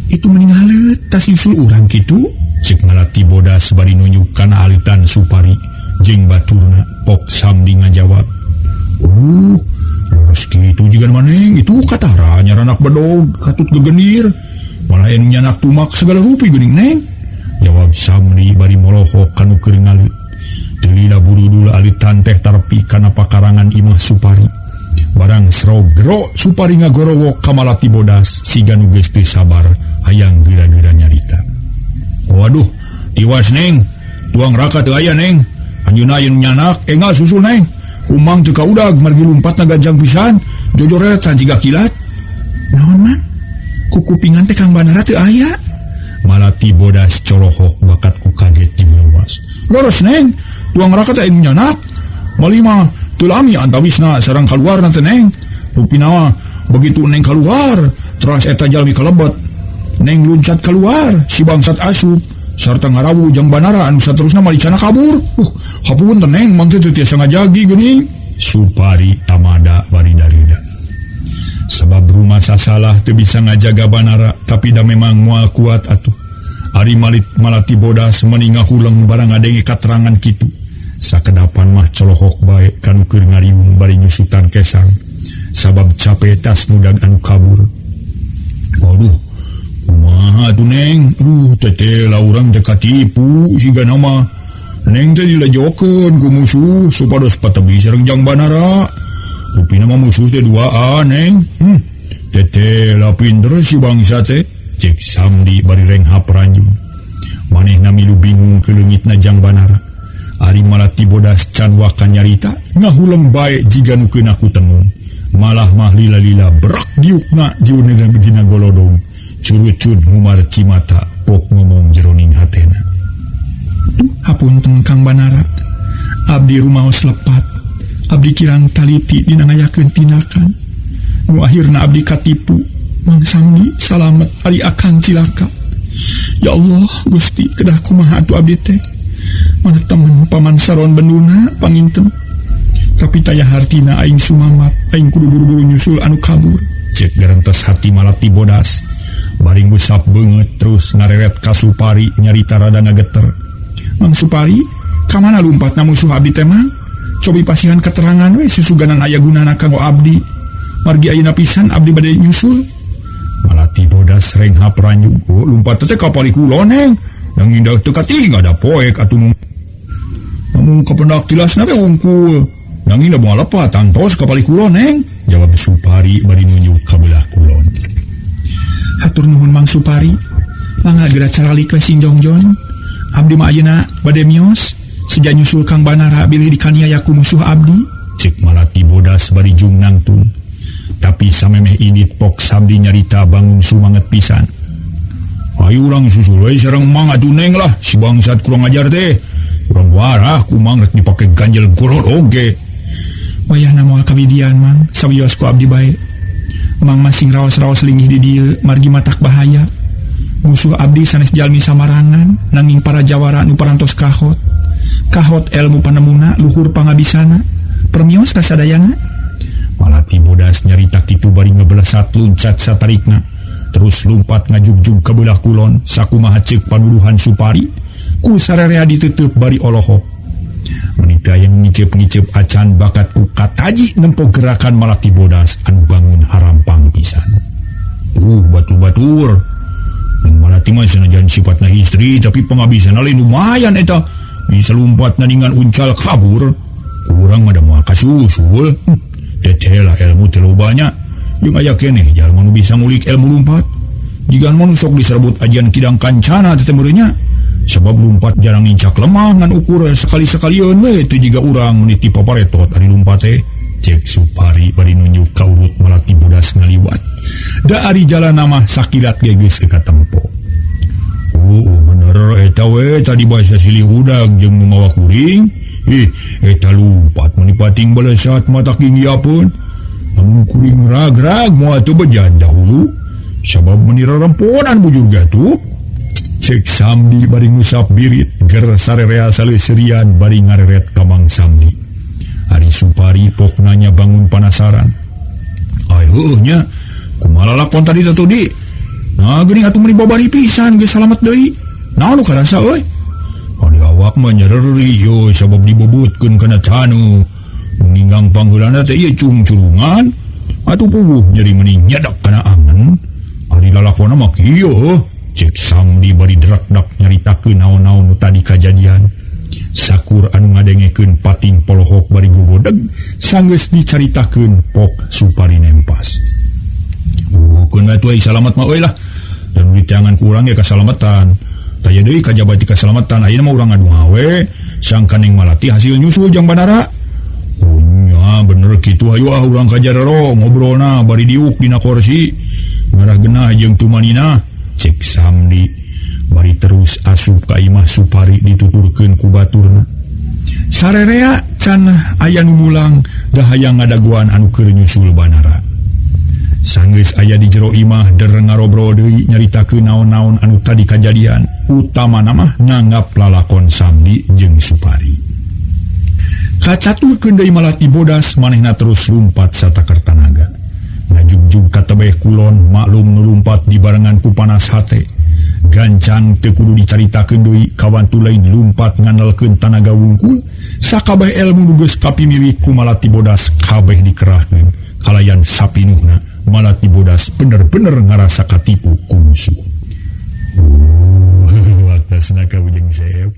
Itu meningaleut tas nyusul urang kitu? Cek Malati bodas bari nunjuk kana alitan Supari jeung baturna. Pok Samdi ngajawab, leres kitu jigan maneng itu katara nyaranak bedog katut gegenir malah anu nyanak tumak segala rupi geuning neng. Jawab Samdi bari molohok kanu keur ngalit. Teu lila buru-dul alitan teh tarpi kana pakarangan Imah Supari. Barang srogro Supari ngagorowok ka Malati bodas siga nu geus teu sabar hayang geura-geura nyarita. Waduh, tiwas neng, tuang raka teu aya neng. Anjeunna yen nyanak engal susul neng. Kumang teu kaudag margi lumpatna ganjang pisan, jojoret sanjiga kilat. Naon man? Ku kupingan teh Kang Banara teu aya. Malati bodas colohok bakat ku kaget jeung luas. Leres neng, tuang raka teh anu nyanak. Malima teu lami antawisna sareng kaluar teh neng. Rupina begitu neng kaluar, teras eta jalmi kalebet. Neng luncat keluar, si bangsat asup sarta ngarawu jeung Banara anu saterusna malicana kabur. Hapunten neng mangteu teu tiasa ngajagi geuning. Supari tamada bari darida. Sabab rumah sasalah teu bisa ngajaga Banara tapi da memang moal kuat atuh. Ari Malati bodas meuni ngahuleng barang ngadenge katerangan kitu. Sakedapan mah colohok bae kanu keur ngariung bari nyusutan kesang. Sabab capek tas mudag anu kabur. Waduh, kumaha atuh neng? Teteh lah urang teh katipu siga nama. Neng teh dilejokeun ku musuh supados patebi sareng Jang Banara. Rupina mah musuh teh duaan neng. Teteh lah pinter si bangsa teh. Cek Samdi bari renghap ranjung. Manehna milu bingung ke leungitna Jang Banara. Ari Malati bodas can wakan nyarita ngahuleng bae jiga nu keuna ku tenung. Malah mah lila-lila berak diukna jieuneun dina golodong. Curucud ngumar cimata pok ngomong jeroning hatena. Hapunten Kang Banara, abdi rumaos lepat, abdi kirang taliti dina ngayakeun tindakan. Nu akhirna abdi katipu, Mang Samdi salamet ari akan cilaka. Ya Allah, Gusti, kedah kumaha atuh abdi teh. Mana temen paman saron benduna panginten. Tapi taya hartina aing sumamat, aing kudu buru-buru nyusul anu kabur. Cek garentes hati Malati bodas. Bari ngusap beungeut terus ngareret ka Supari nyarita rada ngageter. Mang Supari, ka mana lumpatna musuh abdi teh Mang? Cobi pasihan keterangan we susuganan aya gunana kanggo abdi. Margi ayeuna pisan abdi bade nyusul. Malati bodas renghap ranjung. Lumpat teh ka pali kulon neng. Yang indah teu kating ada poek atuh mung kapendak tilasna we wungkul. Yang indah moal lepat tangtos ka pali kulon neng. Jawab Supari bari nunjuk ka belah kulon. Hatur nuhun Mang Supari, mangga geura caralik we sing jongjon. Abdi mah ayeuna bade mios, seja nyusul Kang Banara bilih dikaniaya ku musuh abdi. Cek Malati bodas bari jung nangtung. Tapi samemeh idit pok Samdi nyarita bangun sumanget pisan. Ayo urang susul we sareng Mang atuh neng lah, si bangsat kurang ajar teh. Urang warah ku Mang rek dipake ganjel golor oge. Wayahna moal kawidian Mang, sawios ku abdi bae. Mang masing raos-raos linggih di dieu margi matak bahaya. Musuh abdi sanes jalmi samarangan nanging para jawara nu parantos kahot. Kahot ilmu panemuna luhur pangabisana. Permios kasadayana. Malati bodas nyarita kitu bari ngeblesat luncat satarikna. Terus lumpat ngajugjug ka belah kulon sakumaha ceuk panuduhan Supari. Ku sararea diteuteuk bari olohok. Menika yang ngiceup-ngiceup acan bakat ku kataji nempo gerakan Malati bodas anu bangun harampang pisan. Batur-batur. Malati mah sanajan sifatna istri tapi pengabisana lain lumayan eta. Bisa lumpat nadingan uncal kabur. urang mah da moal kasusul. Tetela ilmu terlalu banyak. Jeung aya keneh jalma nu bisa ngulik ilmu lumpat. Jika mun sok diserbut ajian kidang kancana teh meureunnya. Sebab lumpat jarang ngincak lemah ngan ukur sekali-sekalian we teu jiga urang meniti paparetot ari lumpat teh. Cek Supari bari nunjuk ka urut Malati Bodas ngaliwat. Da ari jalan mah sakilat ge geus ka tempo. Bener eta we tadi bahasa silih udag jeung nu mawa kuring. Eta lumpat mun dipating balesat mata kinggiapeun. Namun kuring rag-rag moal teu bejan dahulu. Sabab menira remponan bujur gatuh. Cek Samdi bari ngusap birit ger sarerea saleserian bari ngareret ka Mang Samdi. Ari Supari pok nanya bangun penasaran. Nya kumaha lakon tadi teh di? Nah geuning atuh meuni babari pisan geus salamet deui. Naon nu karasa euy? Ari awak mah nyereri yo sabab dibobotkeun kana tanu. Ninggang panggeulana teh ieu cung-curungan atuh puguh nyeri meuni nyedak kana angen. Ari lalakonna mah kieu. Cek Samdi bari derak-dak nyaritakeun naon-naon nu tadi kajadian. Sakur anu ngadengekeun pating polohok bari gubodeg sanggeus dicaritakeun pok Supari nempas. Keun atuh salamet mah euy lah. Dan diteangan ku urang ge kasalametan. Taya deui kajabati kasalametan ayeuna mah urang ngadu hawe sangka Neng Malati hasil nyusul jang bandara. Nya bener kitu hayu urang ka jarero ngobrolna bari diuk dina kursi. Ngarah genah jeung tumanina. Cek Samdi bari terus asup ka imah Supari dituturkeun ku baturna. Sarerea can aya nu mulang da hayang ngadaguan anu keur nyusul bandara. Sanggeus aya di jero imah der ngarobrol deui nyaritakeun naon-naon anu tadi kajadian, utamana mah nanggap lalakon Samdi jeung Supari. Kacaturkeun deui Malati Bodas manehna terus lumpat satakertanaga. Ngajung-jung ka tebeh kulon maklum nu lumpat dibarengan ku panas hate. Gancang teu kudu dicaritakeun deui kawantu lain lumpat ngandalkeun tanaga wungkul. Sakabeh ilmu nu geus kapimilih ku Malati Bodas kabeh dikerahkeun. Kalayan sapinuhna Malati Bodas bener-bener ngarasa katipu ku musuh. Waktasna ka Ujeng Seep.